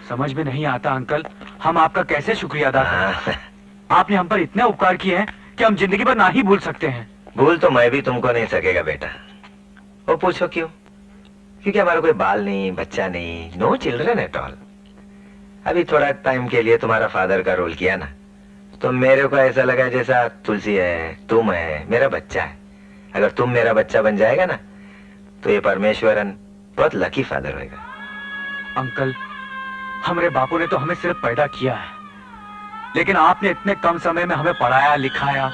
समझ में नहीं आता अंकल, हम आपका कैसे शुक्रिया अदा करें। आपने हम पर इतने उपकार किए हैं कि हम जिंदगी भर ना ही भूल सकते हैं। भूल तो मैं भी तुमको नहीं सकेगा बेटा। वो पूछो क्यों? क्योंकि हमारा कोई बाल नहीं, बच्चा नहीं, नो चिल्ड्रन एट ऑल। अभी थोड़ा टाइम के लिए तुम्हारा फादर का रोल किया ना, तो मेरे को ऐसा लगा जैसा तुलसी है, तुम है, मेरा बच्चा है। अगर तुम मेरा बच्चा बन जाएगा ना, तो ये परमेश्वरन बहुत लकी फादर होगा। अंकल, हमारे बापू ने तो हमें सिर्फ पैदा किया है, लेकिन आपने इतने कम समय में हमें पढ़ाया लिखाया,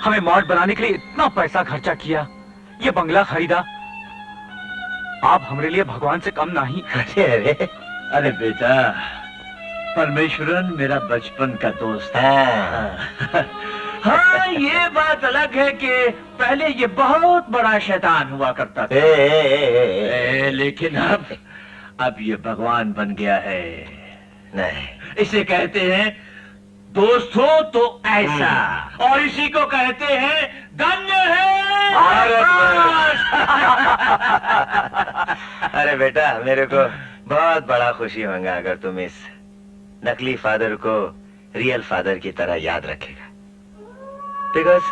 हमें मॉड बनाने के लिए इतना पैसा खर्चा किया, ये बंगला खरीदा। आप हमारे लिए भगवान से कम नहीं। अरे बेटा, परमेश्वरन मेरा बचपन का दोस्त है। हाँ, ये बात अलग है कि पहले ये बहुत बड़ा शैतान हुआ करता था, लेकिन अब ये भगवान बन गया है। नहीं, इसे कहते हैं दोस्त हो तो ऐसा, और इसी को कहते हैं धन्य है अरे बेटा, मेरे को बहुत बड़ा खुशी होगा अगर तुम इस नकली फादर को रियल फादर की तरह याद रखेगा। बिकॉज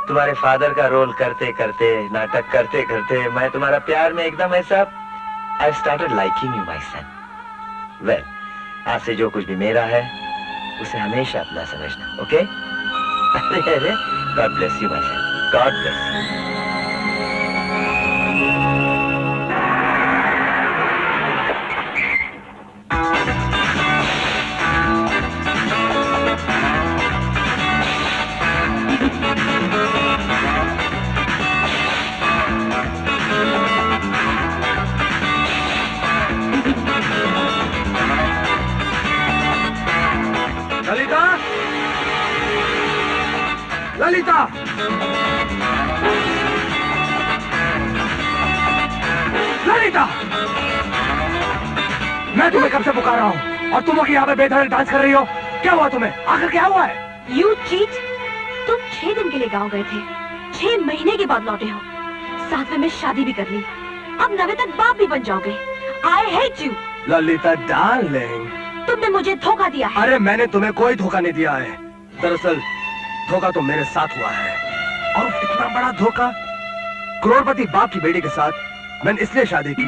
तुम्हारे फादर का रोल करते करते, नाटक करते करते, मैं तुम्हारा प्यार में एकदम ऐसा I started liking you, my son. Well, आज से जो कुछ भी मेरा है, उसे हमेशा अपना समझना, ओके? अरे, God bless you, my son. God bless you. Lalita, Lalita, Lalita, मैं तुम्हें कब से पुकार रहा हूँ और तुम यहाँ पे बेधड़क डांस कर रही हो। क्या हुआ तुम्हें? आखिर क्या हुआ है? You cheat! तुम 6 दिन के लिए गांव गए थे, 6 महीने के बाद लौटे हो, 7वें में शादी भी कर ली, अब 9वें तक बाप भी बन जाओगे। I hate you! Lalita darling, तुमने मुझे धोखा दिया है। अरे मैंने तुम्हें कोई धोखा नहीं दिया है। दरअसल धोखा तो मेरे साथ हुआ है, और इतना बड़ा धोखा। करोड़पति बाप की बेटी के साथ मैंने इसलिए शादी की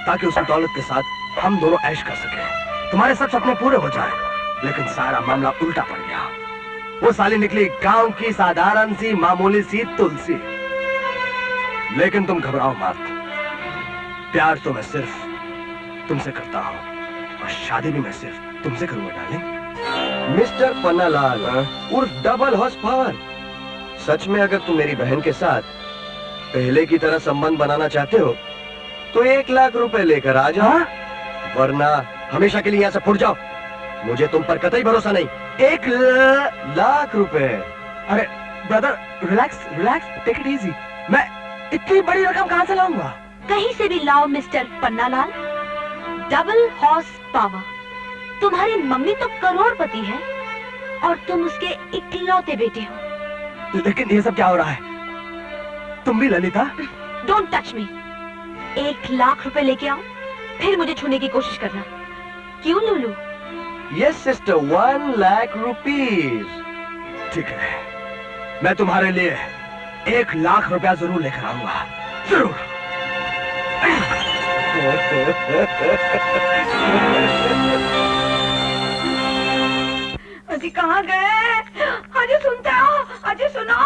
ताकि उसकी दौलत के साथ हम दोनों ऐश कर सके, तुम्हारे सब सपने पूरे हो जाए। लेकिन सारा मामला उल्टा पड़ गया। वो साली निकली गांव की साधारण सी मामूली सी तुलसी। लेकिन तुम घबराओ मत, प्यार तो मैं सिर्फ तुमसे करता हूँ, और शादी भी मैं सिर्फ तुमसे करूंगा डार्लिंग। मिस्टर पन्नालाल उर्फ डबल हॉर्स पावर। सच में अगर तुम मेरी बहन के साथ पहले की तरह संबंध बनाना चाहते हो तो 1 लाख रुपए लेकर आ जाओ, वरना हमेशा के लिए यहाँ से फुट जाओ। मुझे तुम पर कतई भरोसा नहीं। 1 लाख रुपए। अरे brother, relax relax, take it easy. मैं इतनी बड़ी रकम कहाँ से लाऊंगा? कहीं से भी लाओ mister Pannalal. Double horse power. तुम्हारी मम्मी तो करोड़पति है और तुम उसके इकलौते बेटे हो। लेकिन ये सब क्या हो रहा है? तुम भी Lalita? Don't touch me. 1 lakh रुपए लेके आओ, फिर मुझे छूने की कोशिश करना। क्यों Lulu? Yes sister, 1 lakh rupees. ठीक है, मैं तुम्हारे लिए 1 लाख रुपया जरूर लेकर आऊंगा, जरूर। अजी कहाँ गए? अजी सुनते हो? अजी सुनो,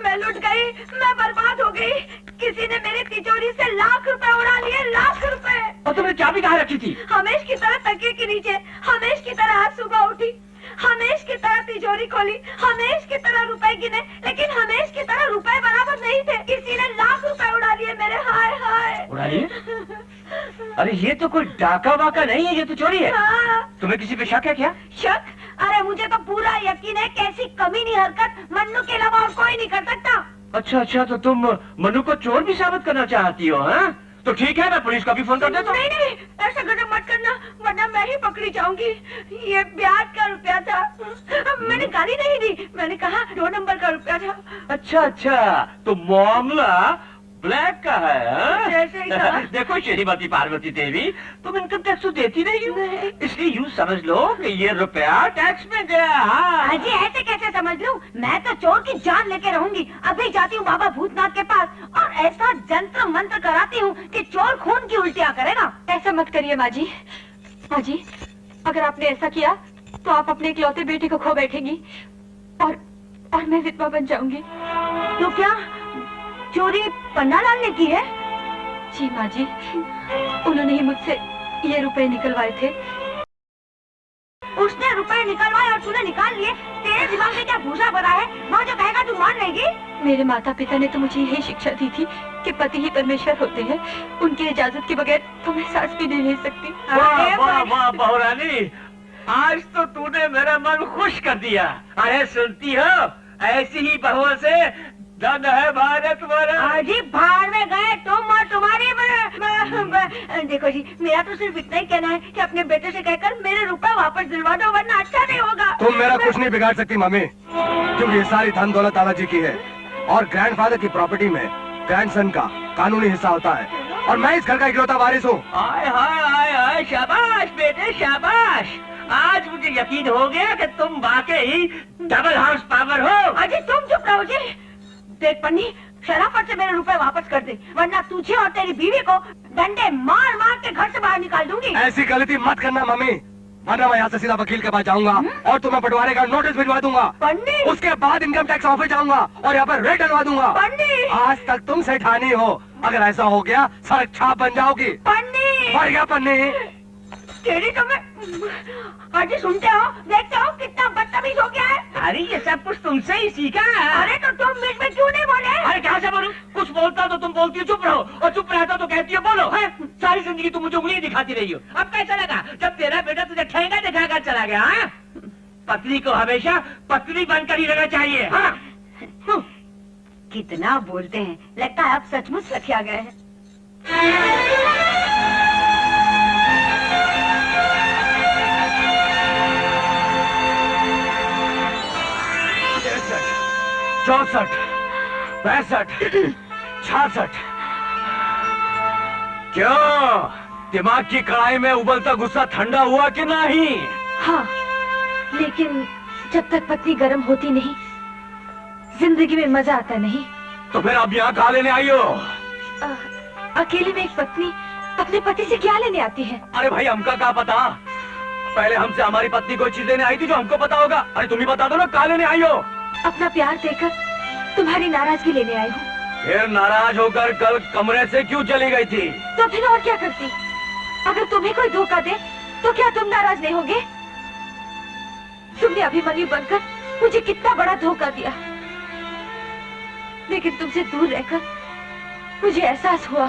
मैं लुट गई, मैं बर्बाद हो गई। किसी ने मेरी तिजोरी से लाख रुपए उड़ा लिए, लाख रुपए। और तुमने चाबी कहाँ रखी थी? हमेश की तरह तकिए के नीचे, हमेश की तरह आज सुबह उठी, हमेश की तरह तिजोरी खोली, हमेश की तरह रुपए गिने, लेकिन हमेश की तरह रुपए बराबर नहीं थे। किसी ने लाख रुपए उड़ा लिए मेरे। हाय हाय। उड़ा लिए? अरे ये तो कोई डाका वाका नहीं है, ये तो चोरी है। हाँ। तुम्हें किसी पे शक है क्या? शक? अरे मुझे तो पूरा यकीन है कि ऐसी कमीनी हरकत मन्नू के अलावा और कोई नहीं कर सकता। अच्छा अच्छा, तो तुम मनु को चोर भी साबित करना चाहती हो? हाँ, तो ठीक है, मैं पुलिस को भी फोन कर देता हूँ। नहीं नहीं, ऐसा गजब मत करना, वरना मैं ही पकड़ी जाऊंगी। ये ब्याज का रुपया था। मैंने गाली नहीं दी, मैंने कहा 2 नंबर का रुपया था। अच्छा अच्छा, तो मामला ब्लैक का है, हाँ? जैसे ही कहा। देखो श्रीमती पार्वती देवी, तुम इनकम टैक्स तो देती नहीं हो, इसलिए यूँ समझ लो कि ये रुपया टैक्स में गया। हाँ। अजी ऐसे कैसे समझ लूं? मैं तो चोर की जान लेके रहूंगी। अभी जाती हूँ बाबा भूतनाथ के पास और ऐसा जंत्र मंत्र कराती हूँ कि चोर खून की उल्टियाँ करेगा। ऐसा मत करिए माँ जी। माँ जी, अगर आपने ऐसा किया तो आप अपने इकलौते बेटे को खो बैठेंगी और मैं विधवा बन जाऊंगी। तो क्या चोरी पन्नालाल ने की है? जी माँ जी, उन्होंने ही मुझसे ये रुपए निकलवाए थे। उसने रुपए निकलवाए और तूने निकाल लिए? तेरे दिमाग में क्या भूसा भरा है? माँ जो कहेगा तू मान लेगी? मेरे माता पिता ने तो मुझे यही शिक्षा दी थी कि पति ही परमेश्वर होते हैं। उनकी इजाजत के बगैर तो मैं सांस भी नहीं ले सकती। वाह वाह वाह बहुरानी, आज तो तूने मेरा मन खुश कर दिया। अरे सुनती हो, ऐसी ही बहुओं से धन है भारत वाला। अजी बाहर में गए तुम और तुम्हारी देखो जी, मेरा तो सिर्फ इतना ही कहना है कि अपने बेटे से कहकर मेरे रुपए वापस दिलवा दो, वरना अच्छा नहीं होगा। तुम मेरा कुछ नहीं बिगाड़ सकती मम्मी, क्योंकि ये सारी धन दौलत दादाजी की है और ग्रैंडफादर की प्रॉपर्टी में ग्रैंडसन का कानूनी हिस्सा होता है और मैं इस घर का इकलौता वारिस हूँ। हाय हाय हाय हाय, शाबाश बेटे शाबाश। आज मुझे यकीन हो गया कि तुम वाकई डबल हाउस पावर हो। अजी तुम चुप रहो जी। देख पन्नी, शराफत से मेरे रुपए वापस कर दे, वरना तुझे और तेरी बीवी को डंडे मार मार के घर से बाहर निकाल दूंगी। ऐसी गलती मत करना मम्मी, वरना मैं यहाँ से सीधा वकील के पास जाऊंगा और तुम्हें बंटवारे का नोटिस भिजवा दूंगा। पन्नी, उसके बाद इनकम टैक्स ऑफिस जाऊंगा और यहाँ पर रेड डलवा दूंगा। पन्नी, आज तक तुम सेठानी हो, अगर ऐसा हो गया सड़क छाप बन जाओगी। पन्नी, मर गया पन्नी। तेरी तो मैं अजी सुनते हो, देखते हो कितना बदतमीज हो गया है। अरे ये सब कुछ तुमसे ही सीखा है। अरे तो तुम बीच में क्यों नहीं बोले? अरे क्या से बोलूं? कुछ बोलता तो तुम बोलती हो चुप रहो, और चुप रहता तो कहती हो बोलो। है सारी जिंदगी तुम मुझे उंगली दिखाती रही हो। अब कैसा लगा जब तेरा बेटा तुझे ठेंगा दिखाकर चला गया? हाँ? पत्नी को हमेशा पत्नी बनकर ही रहना चाहिए। हाँ? कितना बोलते हैं, लगता है अब सचमुच रखा गया है। चौसठ, 65, 66। क्यों दिमाग की कढ़ाई में उबलता गुस्सा ठंडा हुआ कि नहीं? हाँ, लेकिन जब तक पत्नी गर्म होती नहीं, जिंदगी में मजा आता नहीं। तो फिर अब यहाँ कहाँ लेने आई हो? अकेले में एक पत्नी अपने पति से क्या लेने आती है? अरे भाई हमका क्या पता, पहले हमसे हमारी पत्नी कोई चीज लेने आई थी जो हमको पता होगा। अरे तुम ही बता दो ना कहाँ लेने आई हो। अपना प्यार देकर तुम्हारी नाराजगी लेने आई हूँ। फिर नाराज होकर कल कमरे से क्यों चली गई थी? तो फिर और क्या करती? अगर तुम्हें कोई धोखा दे तो क्या तुम नाराज नहीं होगे? तुमने अभिमन्यु बनकर मुझे कितना बड़ा धोखा दिया, लेकिन तुमसे दूर रहकर मुझे एहसास हुआ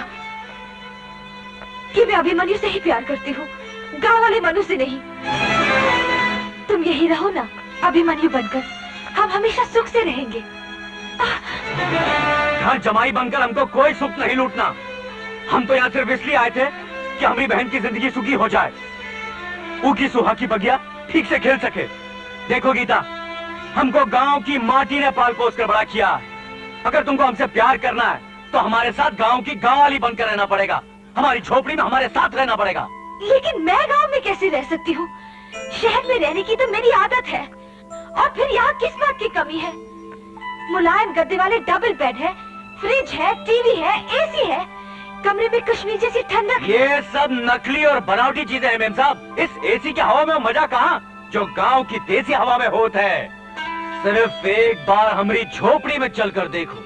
कि मैं अभिमन्यु से ही प्यार करती हूँ, गांव वाले मनु से नहीं। तुम यही रहो ना अभिमन्यु बनकर, हम हमेशा सुख से रहेंगे। यहाँ जमाई बनकर हमको कोई सुख नहीं लूटना। हम तो यहाँ सिर्फ इसलिए आए थे कि हमारी बहन की जिंदगी सुखी हो जाए, ऊकी सुहा की बगिया ठीक से खेल सके। देखो गीता, हमको गांव की माटी ने पाल पोस कर बड़ा किया। अगर तुमको हमसे प्यार करना है तो हमारे साथ गांव की गांव वाली बनकर रहना पड़ेगा, हमारी झोपड़ी में हमारे साथ रहना पड़ेगा। लेकिन मैं गांव में कैसे रह सकती हूँ? शहर में रहने की तो मेरी आदत है, और फिर यहाँ किस बात की कमी है? मुलायम गद्दे वाले डबल बेड है, फ्रिज है, टीवी है, एसी है, कमरे में कश्मीर जैसी ठंडक। ये सब नकली और बनावटी चीजें हैं मेम साहब। इस एसी की हवा में मजा कहाँ जो गांव की देसी हवा में होता है। सिर्फ एक बार हमारी झोपड़ी में चलकर देखो,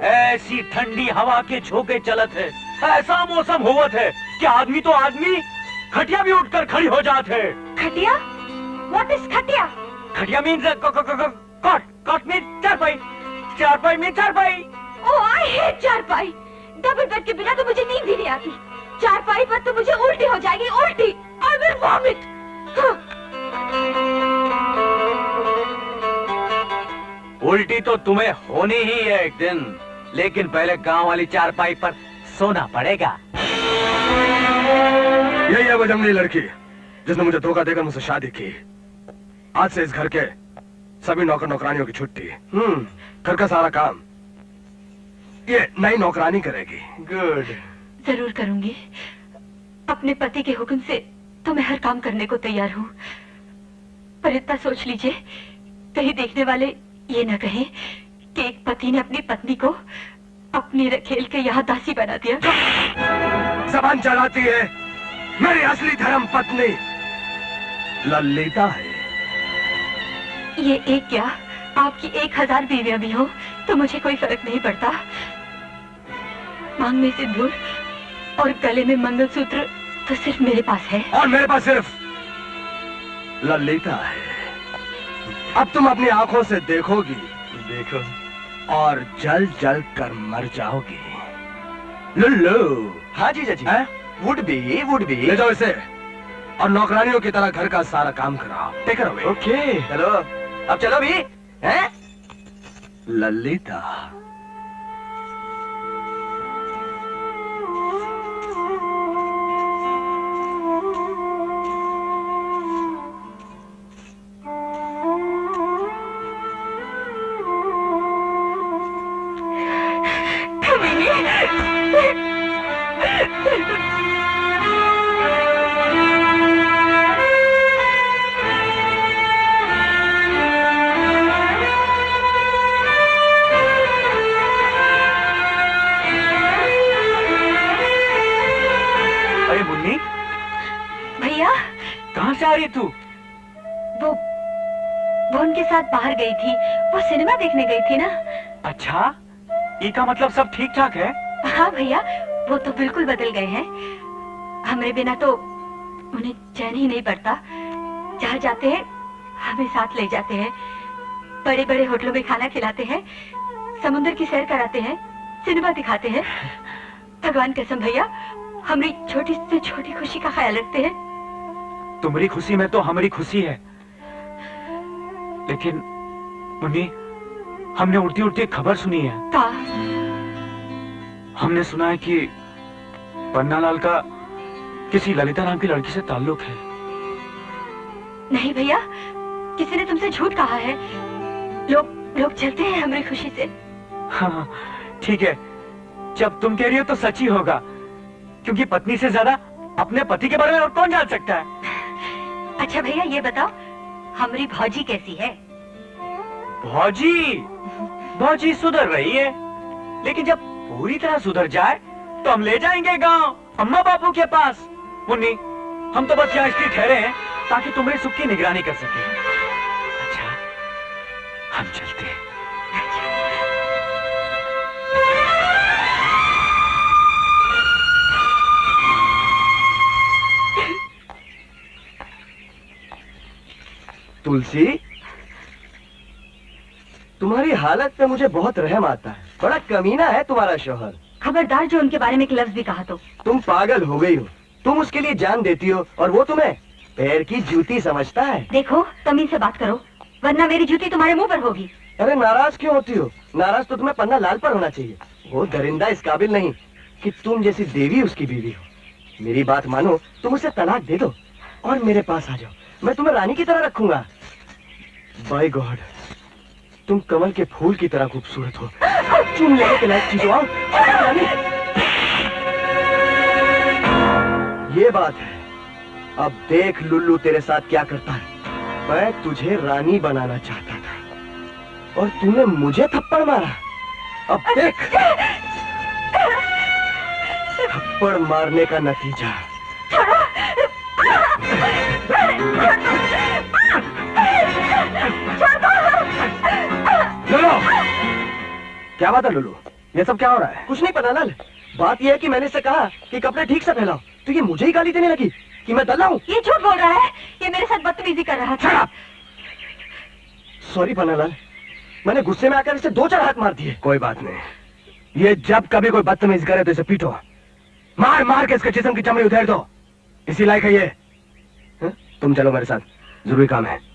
ऐसी ठंडी हवा के झोंके चलत है, ऐसा मौसम होवत है कि आदमी तो आदमी खटिया भी उठकर खड़ी हो जाते है। खटिया? What is खटिया? खटिया मीन्स कॉट मीन्स चारपाई, चारपाई मीन्स चारपाई। Oh, I hate चारपाई। डबल बेड के बिना तो मुझे नींद ही नहीं आती। चारपाई पर तो मुझे उल्टी हो जाएगी, उल्टी। I will vomit। उल्टी तो तुम्हें होनी ही है एक दिन, लेकिन पहले गांव वाली चारपाई पर सोना पड़ेगा। यही है वो जंगली लड़की जिसने मुझे धोखा देकर मुझसे शादी की। आज से इस घर के सभी नौकर नौकरानियों की छुट्टी। घर का सारा काम ये नई नौकरानी करेगी। गुड। जरूर करूंगी। अपने पति के हुक्म से तो मैं हर काम करने को तैयार हूँ, पर इतना सोच लीजिए कहीं देखने वाले ये न कहें कि एक पति ने अपनी पत्नी को अपनी रखेल के यहाँ दासी बना दिया। जबान चलाती है, मेरी असली धर्म पत्नी ललिता है। ये एक क्या आपकी 1000 बीवियां भी हो तो मुझे कोई फर्क नहीं पड़ता। मांग में सिंदूर और गले में मंगलसूत्र तो सिर्फ मेरे पास है, और मेरे पास सिर्फ ललिता है। अब तुम अपनी आंखों से देखोगी, देखो, और जल जल कर मर जाओगी। लुल्लू। हाँ जीजा जी। वुड बी ले जाओ इसे, और नौकरानियों की तरह घर का सारा काम कराओ। टेक कर। ओके चलो, अब चलो भी हैं? ललिता। कहाँ से आ रही तू? वो उनके साथ बाहर गई थी, वो सिनेमा देखने गई थी ना। अच्छा, ये का मतलब सब ठीक ठाक है? हाँ भैया, वो तो बिल्कुल बदल गए हैं। हमारे बिना तो उन्हें चैन ही नहीं पड़ता। जहाँ जाते हैं हमें साथ ले जाते हैं, बड़े बड़े होटलों में खाना खिलाते हैं, समुद्र की सैर कराते हैं, सिनेमा दिखाते हैं। भगवान कसम भैया, हमारी छोटी से छोटी खुशी का ख्याल रखते हैं। तुम्हारी खुशी में तो हमारी खुशी है, लेकिन मम्मी, हमने उड़ती उड़ती एक खबर सुनी है। का? हमने सुना है कि पन्नालाल का किसी ललिता नाम की लड़की से ताल्लुक है। नहीं भैया, किसी ने तुमसे झूठ कहा है। लोग चलते हैं हमारी खुशी से। हाँ ठीक है, जब तुम कह रही हो तो सच ही होगा, क्योंकि पत्नी से ज्यादा अपने पति के बारे में और कौन जान सकता है। अच्छा भैया, ये बताओ हमारी भौजी कैसी है? भौजी सुधर रही है, लेकिन जब पूरी तरह सुधर जाए तो हम ले जाएंगे गांव अम्मा बापू के पास। मुन्नी, हम तो बस यहाँ इसलिए ठहरे हैं ताकि तुम्हारे सुख की निगरानी कर सके। अच्छा, हम चलते हैं। तुलसी, तुम्हारी हालत पे मुझे बहुत रहम आता है। बड़ा कमीना है तुम्हारा शौहर। खबरदार जो उनके बारे में एक लफ्ज भी कहा तो। तुम पागल हो गई हो। तुम उसके लिए जान देती हो और वो तुम्हें पैर की जूती समझता है। देखो तमीज से बात करो, वरना मेरी जूती तुम्हारे मुंह पर होगी। अरे नाराज क्यों होती हो? नाराज तो तुम्हें पन्ना लाल पर होना चाहिए। वो दरिंदा इस काबिल नहीं कि तुम जैसी देवी उसकी बीवी हो। मेरी बात मानो, तुम उसे तलाक दे दो और मेरे पास आ जाओ। मैं तुम्हें रानी की तरह रखूंगा। बाय गॉड, तुम कमल के फूल की तरह खूबसूरत हो। चुम लेने के लायक चीज हो। रानी, ये बात है। अब देख लुल्लू तेरे साथ क्या करता है। मैं तुझे रानी बनाना चाहता था और तूने मुझे थप्पड़ मारा। अब देख थप्पड़ मारने का नतीजा। लुल्लू, क्या बात है लुल्लू? ये सब क्या हो रहा है? कुछ नहीं पता लाल। बात यह है कि मैंने इससे कहा कि कपड़े ठीक से फैलाओ, तो ये मुझे ही गाली देने लगी कि मैं दल्ला हूँ। ये झूठ बोल रहा है। ये मेरे साथ बदतमीजी कर रहा था। सॉरी पन्नालाल, मैंने गुस्से में आकर इसे 2-4 हाथ मार दिए। कोई बात नहीं। ये जब कभी कोई बदतमीजी करे तो इसे पीटो, मार मार के इसके जिस्म की चमड़ी उधेड़ दो। इसी लायक है ये। तुम चलो मेरे साथ, जरूरी काम है।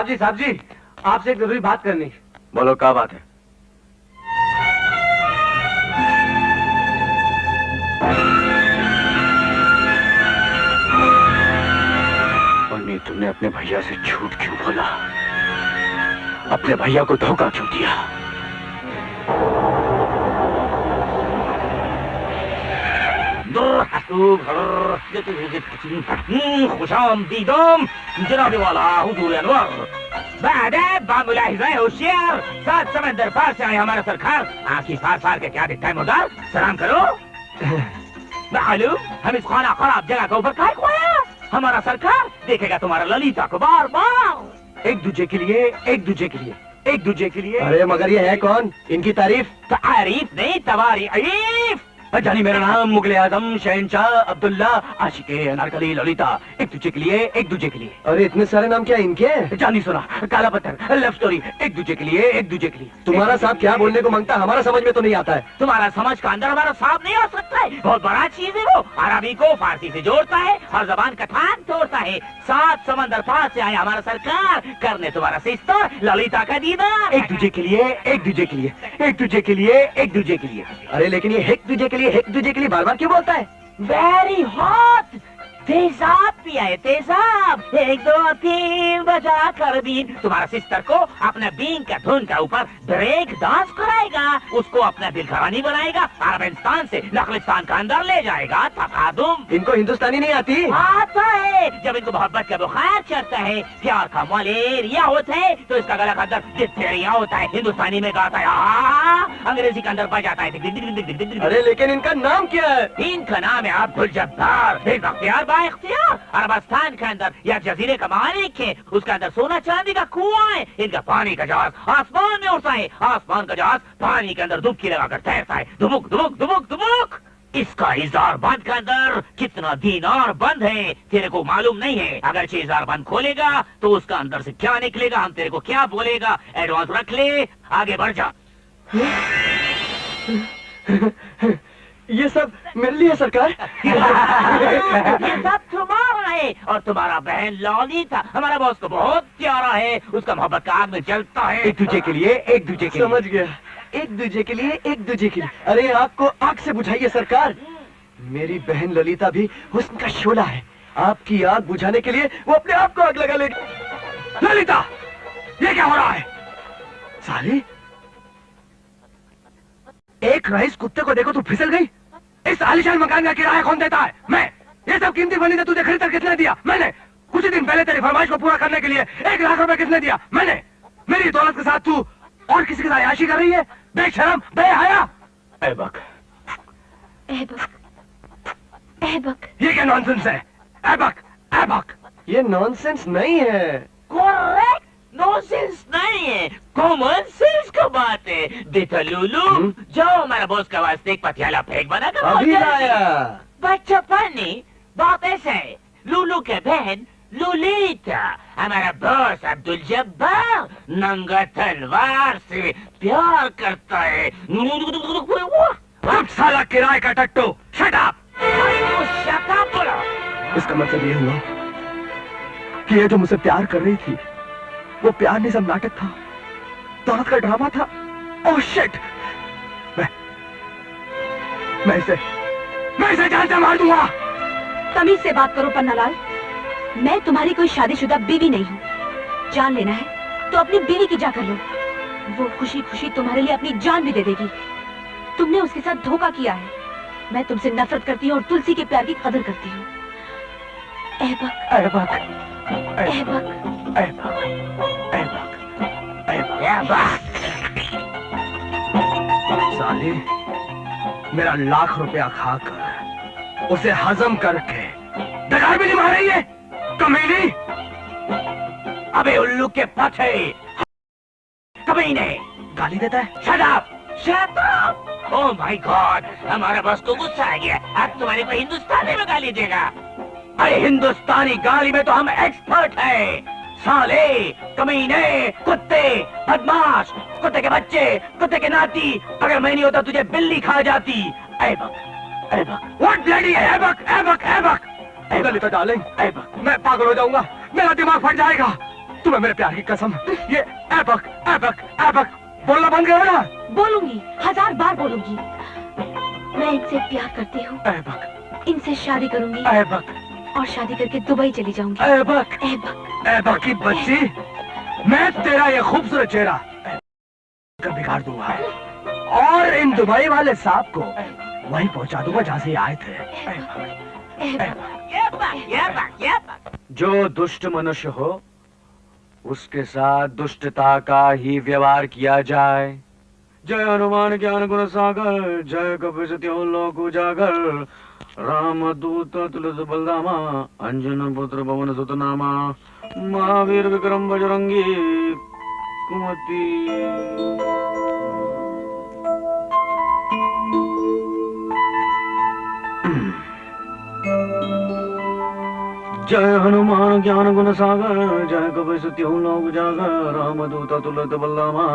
साहब जी, आपसे एक जरूरी बात करनी। बोलो, क्या बात है? और तुमने अपने भैया से झूठ क्यों बोला? अपने भैया को धोखा क्यों दिया? खुशामदीदम जनाब वाला हुजूर अनवर। बाद बामुलाहिज़ा होशियार, 7 समंदर पार से आए हमारा सरकार। आंखें फाड़ फाड़ के क्या दिखता है मुर्दार? सलाम करो। मालूम हम इस खाना खराब जगह के ऊपर काय को आया? हमारा सरकार देखेगा तुम्हारा ललिता को बार बार। एक दूजे के लिए, एक दूजे के लिए, एक दूजे के लिए। अरे मगर ये है कौन? इनकी तारीफ नहीं, तवारीफ। जानी मेरा नाम मुगल आजम शहनशाह अब्दुल्ला आशिके अनारकली ललिता। एक दूजे के लिए, एक दूजे के लिए। अरे इतने सारे नाम क्या इनके? जानी सुना, काला पत्थर, लव स्टोरी। एक दूजे के लिए, एक दूजे के लिए। तुम्हारा साहब क्या बोलने को मांगता है? हमारा समझ में तो नहीं आता है। तुम्हारा समझ का अंदर हमारा साहब नहीं हो सकता है। बहुत बड़ा चीज है वो। अरबी को फारसी से जोड़ता है, हर जबान का थान तोड़ता है। 7 समंदर पार से आए हमारा सरकार करने तुम्हारा सिस्टर ललिता का दीदार। एक दूजे के लिए, एक दूजे के लिए, एक दूजे के लिए, एक दूजे के लिए। अरे लेकिन ये एक दूजे के लिए, एक दूजे के लिए बार बार क्यों बोलता है? Very hot. तेजाब पिया है, तेजाब। 1 2 3 बजा कर बीन। तुम्हारा सिस्टर को अपने बीन का धुन का ऊपर ब्रेक डांस कराएगा, उसको अपना दिल घरानी बनाएगा, अरबिस्तान से नखलिस्तान का अंदर ले जाएगा। तकादुम। इनको हिंदुस्तानी नहीं आती? आता है। जब इनको मोहब्बत का बुखार चढ़ता है, प्यार का मलेरिया होता है, तो इसका गला का अंदर डिप्थेरिया होता है। हिंदुस्तानी में गाता है, अंग्रेजी के अंदर बजाता है। अरे लेकिन इनका नाम क्या है? इनका नाम है अब्दुल जब्बार। इख्तियार अरबस्तान के अंदर या जजीरे का मालिक है। उसके अंदर सोना चांदी का कुआं है। इनका पानी का जहाज आसमान में उड़ता है, आसमान का जहाज पानी के अंदर डुबकी लगाकर तैरता है। दुबुक दुबुक दुबुक दुबुक। इसका इजार बंद के अंदर कितना दीनार बंद है तेरे को मालूम नहीं है। अगर 6 इजार बंद खोलेगा तो उसका अंदर से क्या निकलेगा हम तेरे को क्या बोलेगा। एडवांस रख ले, आगे बढ़ जा। ये सब मेरे लिए सरकार। ये सब तुम्हारा है और तुम्हारा बहन ललिता हमारा बॉस को बहुत प्यारा है। उसका मोहब्बत का आग में जलता है। एक दूजे के लिए, एक दूजे के लिए। समझ गया, एक दूजे के लिए, एक दूजे के लिए। अरे आपको आग से बुझाइए सरकार। मेरी बहन ललिता भी हुस्न का शोला है। आपकी आग बुझाने के लिए वो अपने आप को आग लगा लेगी। ललिता, ये क्या हो रहा है? साली, एक रईस कुत्ते को देखो तू फिसल गई। इस आलीशान मकान का किराया कौन देता है? मैं। ये सब कीमती फर्नीचर तुझे खरीदकर किसने दिया? मैंने। कुछ ही दिन पहले तेरी फरमाइश को पूरा करने के लिए 1 लाख रुपए किसने दिया? मैंने। मेरी दौलत के साथ तू और किसी के साथ अय्याशी कर रही है? बेशरम, बेहया। ऐबक। ऐबक। ये क्या नॉनसेंस है? ऐबक, ऐबक। ये नॉनसेंस नहीं है। करेक्ट, नॉनसेंस नहीं है, कॉमन सेंस का बात है। बेटा लूलू, जाओ हमारा बॉस का वास्ते एक पटियाला फेंक बना कर अभी लाया। बच्चा पानी बात ऐसा है, लूलू के बहन लूलीता, हमारा बॉस अब्दुल जब्बार नंगा तलवार से प्यार करता है। अब साला किराए का टट्टू, शट अप। शट अप बोलो। इसका मतलब ये हुआ कि ये जो मुझसे प्यार कर रही थी वो प्यार नहीं, सब नाटक था, दौलत का ड्रामा था। ओह शिट, मैं इसे जान से मार दूंगा। तमीज से बात करो पन्नालाल, मैं तुम्हारी कोई शादीशुदा बीवी नहीं हूँ। जान लेना है तो अपनी बीवी की जा कर लो, वो खुशी खुशी तुम्हारे लिए अपनी जान भी दे देगी। तुमने उसके साथ धोखा किया है। मैं तुमसे नफरत करती हूँ और तुलसी के प्यार की कदर करती हूँ। ऐबक, ऐबक, ऐबक, ऐबक, ऐबक, ऐबक। साली, मेरा लाख रुपया खाकर उसे हजम करके डकार भी नहीं मार रही है, कमीनी। अबे उल्लू के पथे, कमीने, गाली देता है। Shut up, shut up. Oh my God, हमारा बॉस को गुस्सा आ गया। अब तुम्हारे को हिंदुस्तानी में गाली देगा। अरे हिंदुस्तानी गाली में तो हम एक्सपर्ट हैं। साले, कमीने, कुत्ते, बदमाश, कुत्ते के बच्चे, कुत्ते के नाती, अगर मैं नहीं होता तुझे बिल्ली खा जाती। Aibak, Aibak, what bloody Aibak, Aibak, Aibak. Lalita darling, Aibak. मैं पागल हो जाऊंगा, मेरा दिमाग फट जाएगा। तुम्हें मेरे प्यार की कसम, ये ऐबक, ऐबक, ऐबक बोलना बंद करो ना। बोलूंगी, 1000 बार बोलूंगी। मैं इनसे प्यार करती हूँ, ऐबक, इनसे शादी करूंगी ऐबक, और शादी करके दुबई चली जाऊंगी। ऐबक, ऐबक, ऐबक की बच्ची, मैं तेरा ये खूबसूरत चेहरा कर बिगाड़ दूंगा और इन दुबई वाले सांप को वहीं पहुंचा दूंगा जहाँ से ये आए थे। ऐबक। जो दुष्ट मनुष्य हो उसके साथ दुष्टता का ही व्यवहार किया जाए। जय हनुमान ज्ञान गुण सागर, जय कपि लोक उजागर, राम दूत तुलसी बलधामा, अंजन पुत्र पवन सुत नामा, महावीर विक्रम बजरंगी कुमति। जय हनुमान ज्ञान गुण सागर, जय कपि लोक उजागर, राम दूत तुलसी बलधामा,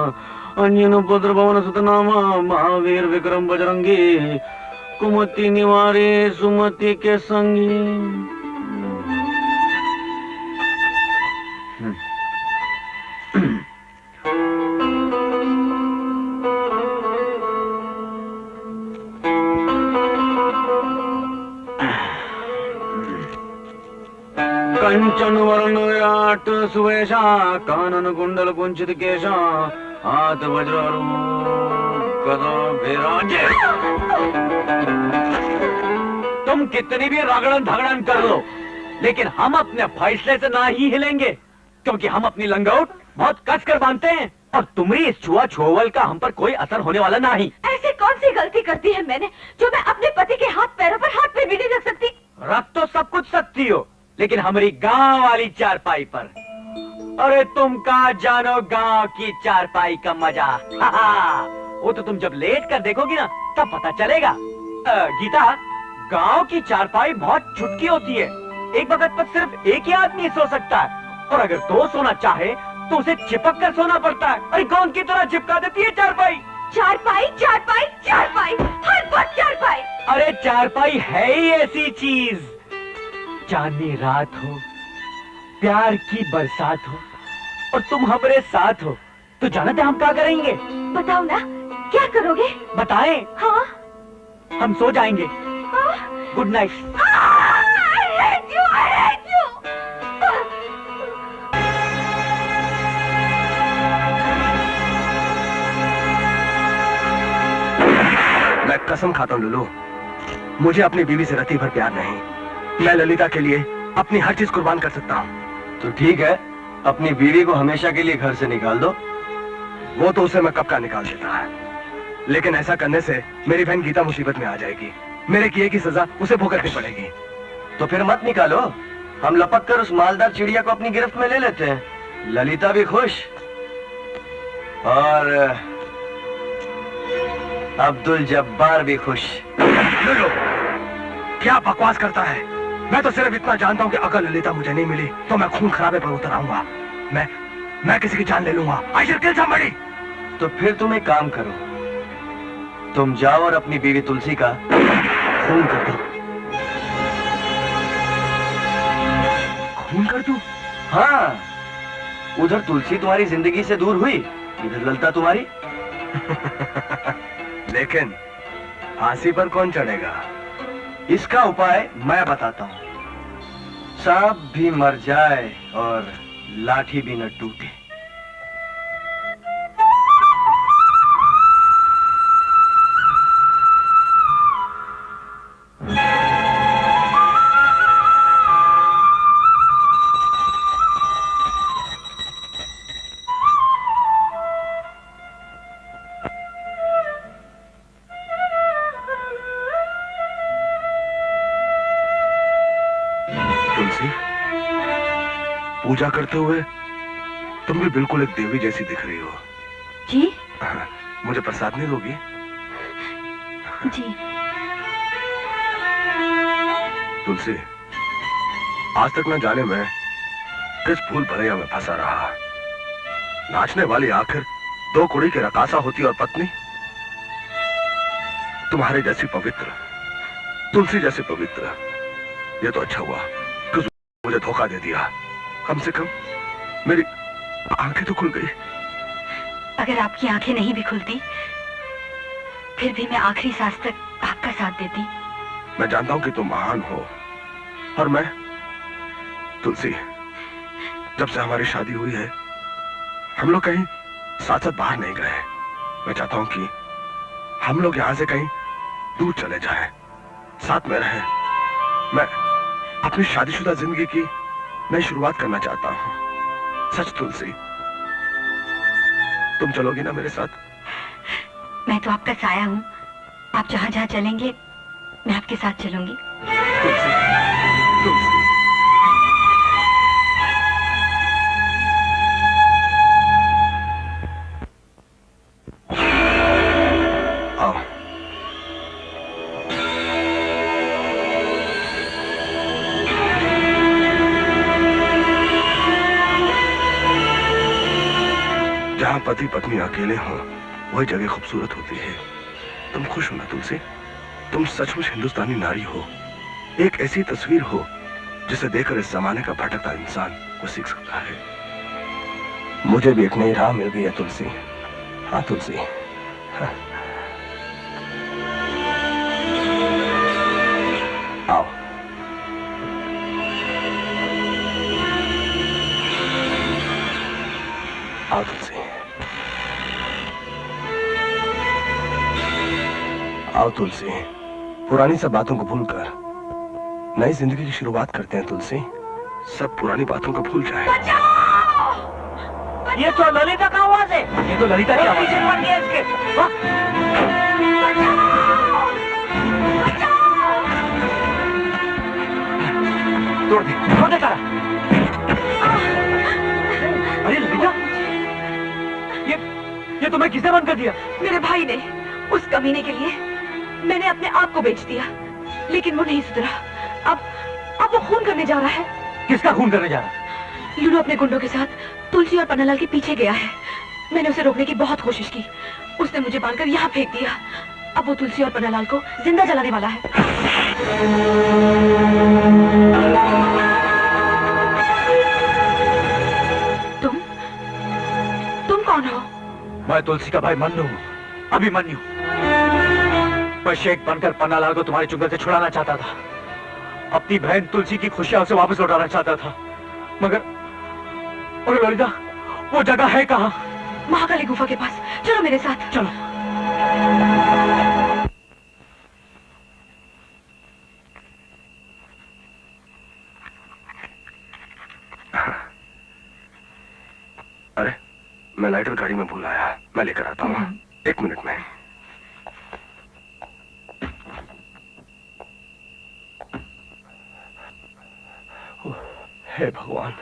अंजन पुत्र पवन सुत नामा, महावीर विक्रम बजरंगी कुमति निवारे सुमति के संगी। कंचन वर्ण विराट सुवेशा, कानन कुंडल कुंचित केशा, हाथ वज्र गदा विराजे। तुम कितनी भी रगड़न धगड़न कर लो, लेकिन हम अपने फैसले से ना ही हिलेंगे, क्योंकि हम अपनी लंगोट बहुत कस कर बांधते हैं और तुम्हारी इस छुआ छोवल का हम पर कोई असर होने वाला नहीं। ऐसी कौन सी गलती करती है मैंने जो मैं अपने पति के हाथ पैरों पर हाथ पे भी नहीं रख सकती? रख तो सब कुछ सकती हो, लेकिन हमारी गांव वाली चारपाई पर। अरे तुम कहाँ जानो गांव की चारपाई का मजा। वो तो तुम जब लेट कर देखोगी ना तब पता चलेगा। गीता, गांव की चारपाई बहुत छुटकी होती है, एक वक्त पर सिर्फ एक ही आदमी सो सकता है, और अगर दो सोना चाहे तो उसे चिपक कर सोना पड़ता है। अरे कौन की तरह चिपका देती है चारपाई। चारपाई, चारपाई, चारपाई, हर वक्त चारपाई। अरे चारपाई है ही ऐसी चीज, चांदनी रात हो, प्यार की बरसात हो और तुम हमारे साथ हो, तो जानते हम क्या करेंगे? बताओ ना, क्या करोगे? बताएं? हाँ, हम सो जाएंगे। Good night. I hate you, I hate you। मैं कसम खाता हूँ लुलू, मुझे अपनी बीवी से रत्ती भर प्यार नहीं। मैं ललिता के लिए अपनी हर चीज कुर्बान कर सकता हूँ। तो ठीक है, अपनी बीवी को हमेशा के लिए घर से निकाल दो। वो तो उसे मैं कब का निकाल देता है, लेकिन ऐसा करने से मेरी बहन गीता मुसीबत में आ जाएगी। मेरे किए की सजा उसे भुगतनी पड़ेगी। तो फिर मत निकालो, हम लपक कर उस मालदार चिड़िया को अपनी गिरफ्त में ले लेते हैं। ललिता भी खुश और अब्दुल जब्बार भी खुश। लुलू, क्या बकवास करता है? मैं तो सिर्फ इतना जानता हूँ कि अगर ललिता मुझे नहीं मिली तो मैं खून खराबे पर उतर आऊंगा। मैं किसी की जान ले लूंगा। I shall kill somebody। तो फिर तुम एक काम करो, तुम जाओ और अपनी बीवी तुलसी का खून कर दो। खून कर दूं? हाँ, उधर तुलसी तुम्हारी जिंदगी से दूर हुई, इधर ललिता तुम्हारी। लेकिन फांसी पर कौन चढ़ेगा? इसका उपाय मैं बताता हूँ। सांप भी मर जाए और लाठी भी न टूटे। तुलसी, पूजा करते हुए तुम भी बिल्कुल एक देवी जैसी दिख रही हो। जी? मुझे प्रसाद नहीं दोगी? जी। तुलसी, आज तक न जाने में किस भूल भलैया में फंसा रहा। नाचने वाली आखिर दो कुड़ी की रकासा होती और पत्नी तुम्हारे जैसी पवित्र, तुलसी जैसी पवित्र। ये तो अच्छा हुआ कि मुझे धोखा दे दिया। कम से कम मेरी आंखें तो खुल गई। अगर आपकी आंखें नहीं भी खुलती फिर भी मैं आखिरी सांस तक आपका साथ देती। मैं जानता हूं कि तुम महान हो और मैं तुलसी, जब से हमारी शादी हुई है हम लोग कहीं साथ साथ बाहर नहीं गए। मैं चाहता हूं कि हम लोग यहां से कहीं दूर चले जाएं, साथ में रहें। मैं अपनी शादीशुदा जिंदगी की नई शुरुआत करना चाहता हूं। सच तुलसी, तुम चलोगी ना मेरे साथ? मैं तो आपका साया हूँ। आप जहाँ जहाँ चलेंगे मैं आपके साथ चलूंगी। तुलसी, तुलसी। आओ। जहाँ पति पत्नी अकेले हों वही जगह खूबसूरत होती है। तुम खुश हो ना तुलसी? तुम सचमुच हिंदुस्तानी नारी हो। एक ऐसी तस्वीर हो जिसे देखकर इस जमाने का भटकता इंसान को सीख सकता है। मुझे भी एक नई राह मिल गई है तुलसी। हाँ तुलसी, हाँ। आओ। आओ तुलसी, आओ तुलसी। पुरानी सब बातों को भूलकर नई जिंदगी की शुरुआत करते हैं तुलसी। सब पुरानी बातों को भूल जाए। ये तो ललिता का आवाज है। ये तो ललिता की आवाज है। पड़ गया इसके। तोड़ दे करा। अरे ललिता, ये तुम्हें किसने बंद कर दिया? मेरे भाई ने। उस कमीने के लिए मैंने अपने आप को बेच दिया, लेकिन वो नहीं सुधरा। अब वो खून करने जा रहा है। किसका खून करने जा रहा है? लूलू अपने गुंडों के साथ तुलसी और पन्नालाल के पीछे गया है। मैंने उसे रोकने की बहुत कोशिश की, उसने मुझे बांधकर यहाँ फेंक दिया। अब वो तुलसी और पन्नालाल को जिंदा जलाने वाला है। तुम कौन हो? मैं तुलसी का भाई मन्नू हूँ, अभिमन्यु। मैं शेख बनकर पन्नालाल को तुम्हारे चुंगल से छुड़ाना चाहता था। अपनी बहन तुलसी की खुशियां उसे वापस लौटाना चाहता था। मगर ललिता, वो जगह है कहाँ? महाकाली गुफा के पास। चलो मेरे साथ। चलो। अरे, मैं लाइटर गाड़ी में भूल आया। मैं लेकर आता हूँ। 1 मिनट में। हे भगवान।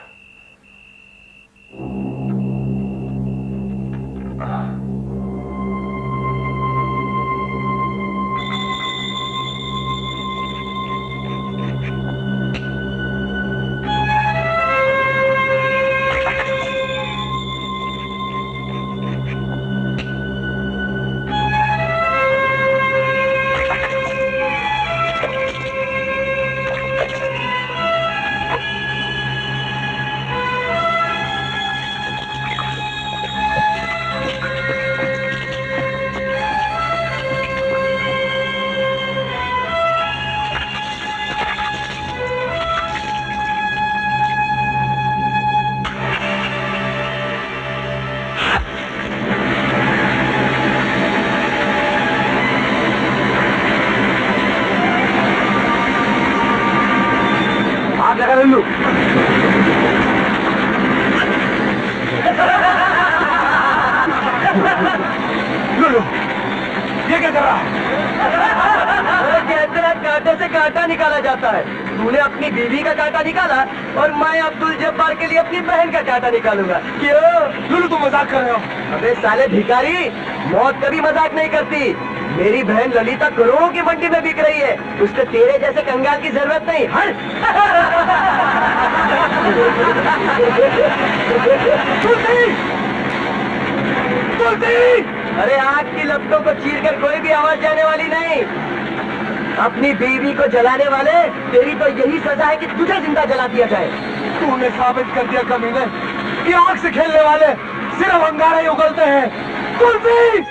लल्लू, लल्लू, ये क्या कर रहा है? कांटे से कांटा निकाला जाता है। तूने अपनी बीवी का कांटा निकाला और मैं अब्दुल जब्बार के लिए अपनी बहन का कांटा निकालूंगा। क्यों? लल्लू, तुम मजाक कर रहे हो? अबे साले भिखारी, मौत कभी मजाक नहीं करती। मेरी बहन ललिता करोड़ों की मंडी में बिक रही है, उसको तेरे जैसे कंगाल की जरूरत नहीं। हट! तुलसी! तुलसी! अरे आग की लपटों को चीरकर कोई भी आवाज जाने वाली नहीं। अपनी बीवी को जलाने वाले, तेरी तो यही सजा है कि तुझे जिंदा जला दिया जाए। तूने साबित कर दिया कमीने कि आग से खेलने वाले सिर्फ अंगारे उगलते हैं। तुलसी!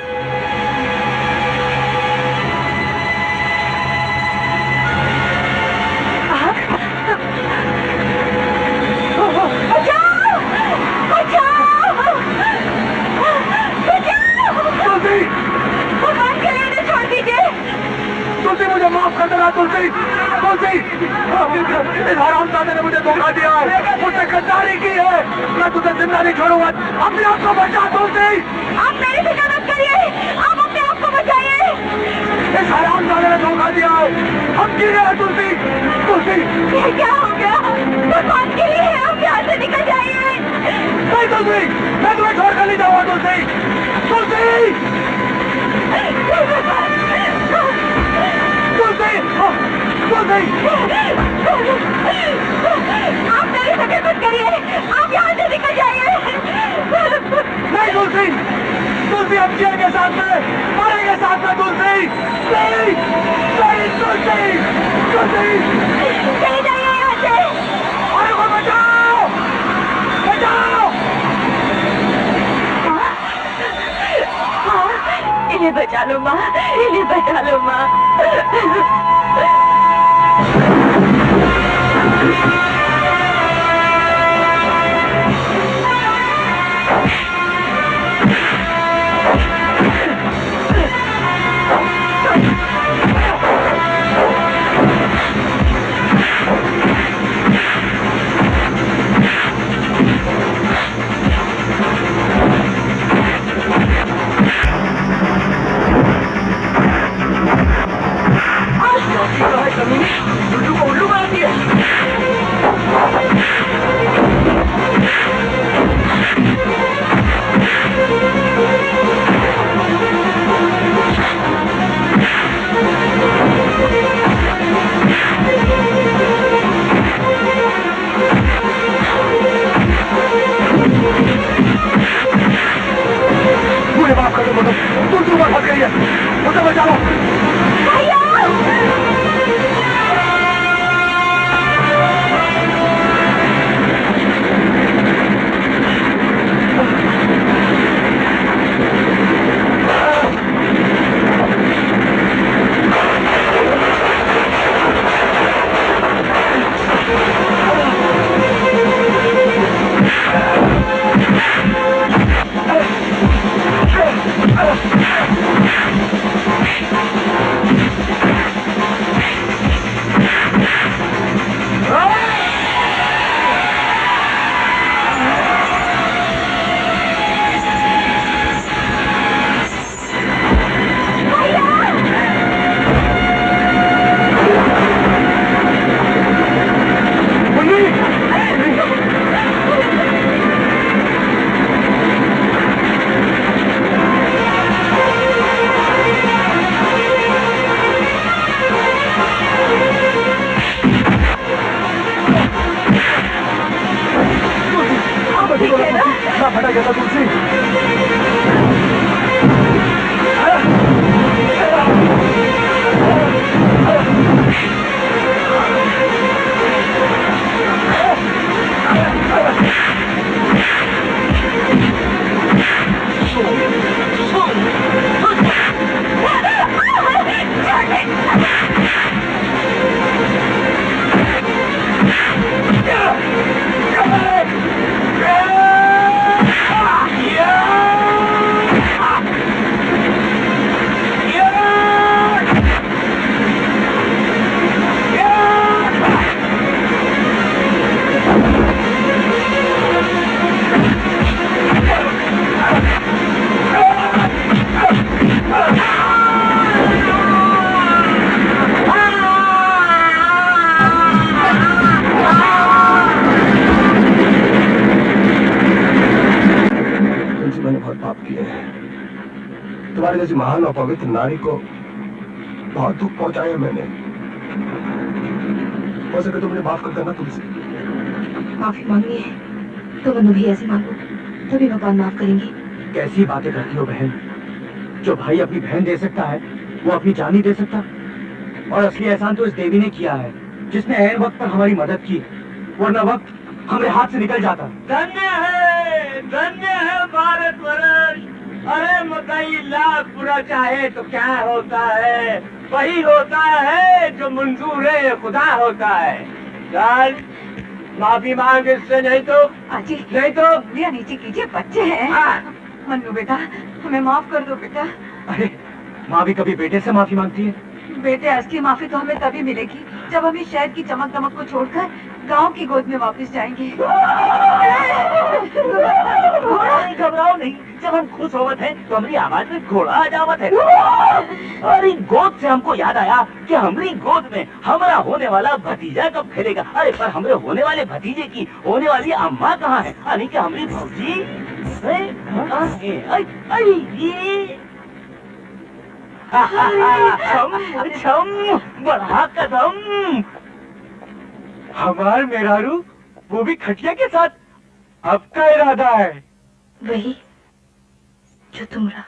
तुलसी, मुझे माफ कर देना। तुलसी, तुलसी, इस हरामजादे ने मुझे धोखा दिया है, मुझसे गद्दारी की है। मैं तुझे जिंदा नहीं छोड़ूंगा। अपने आप को बचा। तुलसी, आप मेरी फिक्र मत करिए, आप अपने आप को बचाइए। इस हरामजादे ने धोखा दिया है, हम गिरे हैं। तुलसी, तुलसी, ये क्या हो गया? भगवान के लिए आप यहाँ से निकल जाइए। नहीं तुलसी, मैं तुम्हें छोड़कर नहीं जाऊंगा। तुलसी, तुलसी, तुलसी, आप मेरी फिक्र मत करिए, आप यहाँ से निकल जाइए। नहीं तुलसी, तुलसी, हम जिएंगे साथ में, मरेंगे साथ में। तुलसी, नहीं, नहीं, तुलसी, तुलसी, चले जाइए यहाँ से। अरे को बचाओ, बचाओ। इन्हें बचा लो माँ, इन्हें बचा लो माँ। उल्लू को उल्लू बनाती है। मुझे माफ कर दो मदद, तुम फंस गई है, मुझे बचाओ। तुलसी, मैंने बहुत पाप किए हैं। तुम्हारे जैसी महान और पवित्र नारी को बहुत दुख पहुंचाया मैंने। हो सके तो मुझे माफ कर देना तुलसी। माफी मांगनी है तो मनु भैया से मांगो, तभी भगवान माफ करेंगे। कैसी बातें करती हो बहन। जो भाई अपनी बहन दे सकता है वो अपनी जान नहीं दे सकता। और असली एहसान तो इस देवी ने किया है जिसने ऐन वक्त पर हमारी मदद की, वरना वक्त हमारे हाथ से निकल जाता। धन्य है भारतवर्ष। अरे मकई लाख बुरा चाहे तो क्या होता है, वही होता है जो मंजूर है खुदा होता है। चल माफी मांग इससे, नहीं तो आजी नहीं तो भैया नीचे कीजिए, बच्चे हैं। हाँ। मन्नू बेटा हमें माफ कर दो बेटा। अरे माँ भी कभी बेटे से माफी मांगती है। बेटे असली माफी तो हमें तभी मिलेगी जब हम इस शहर की चमक दमक को छोड़कर गांव की गोद में वापस जाएंगे। घबराओ नहीं, जब हम खुश होवत हैं तो हमारी आवाज में घोड़ा आ जावत है। और इन गोद से हमको याद आया कि हमारी गोद में हमारा होने वाला भतीजा कब खेलेगा। अरे पर हमारे होने वाले भतीजे की होने वाली अम्मा कहाँ है, यानी कि हमारी भौजी। छम बढ़ा कदम। हमार मेहरारू वो भी खटिया के साथ, अब का इरादा है? वही जो तुम रहा।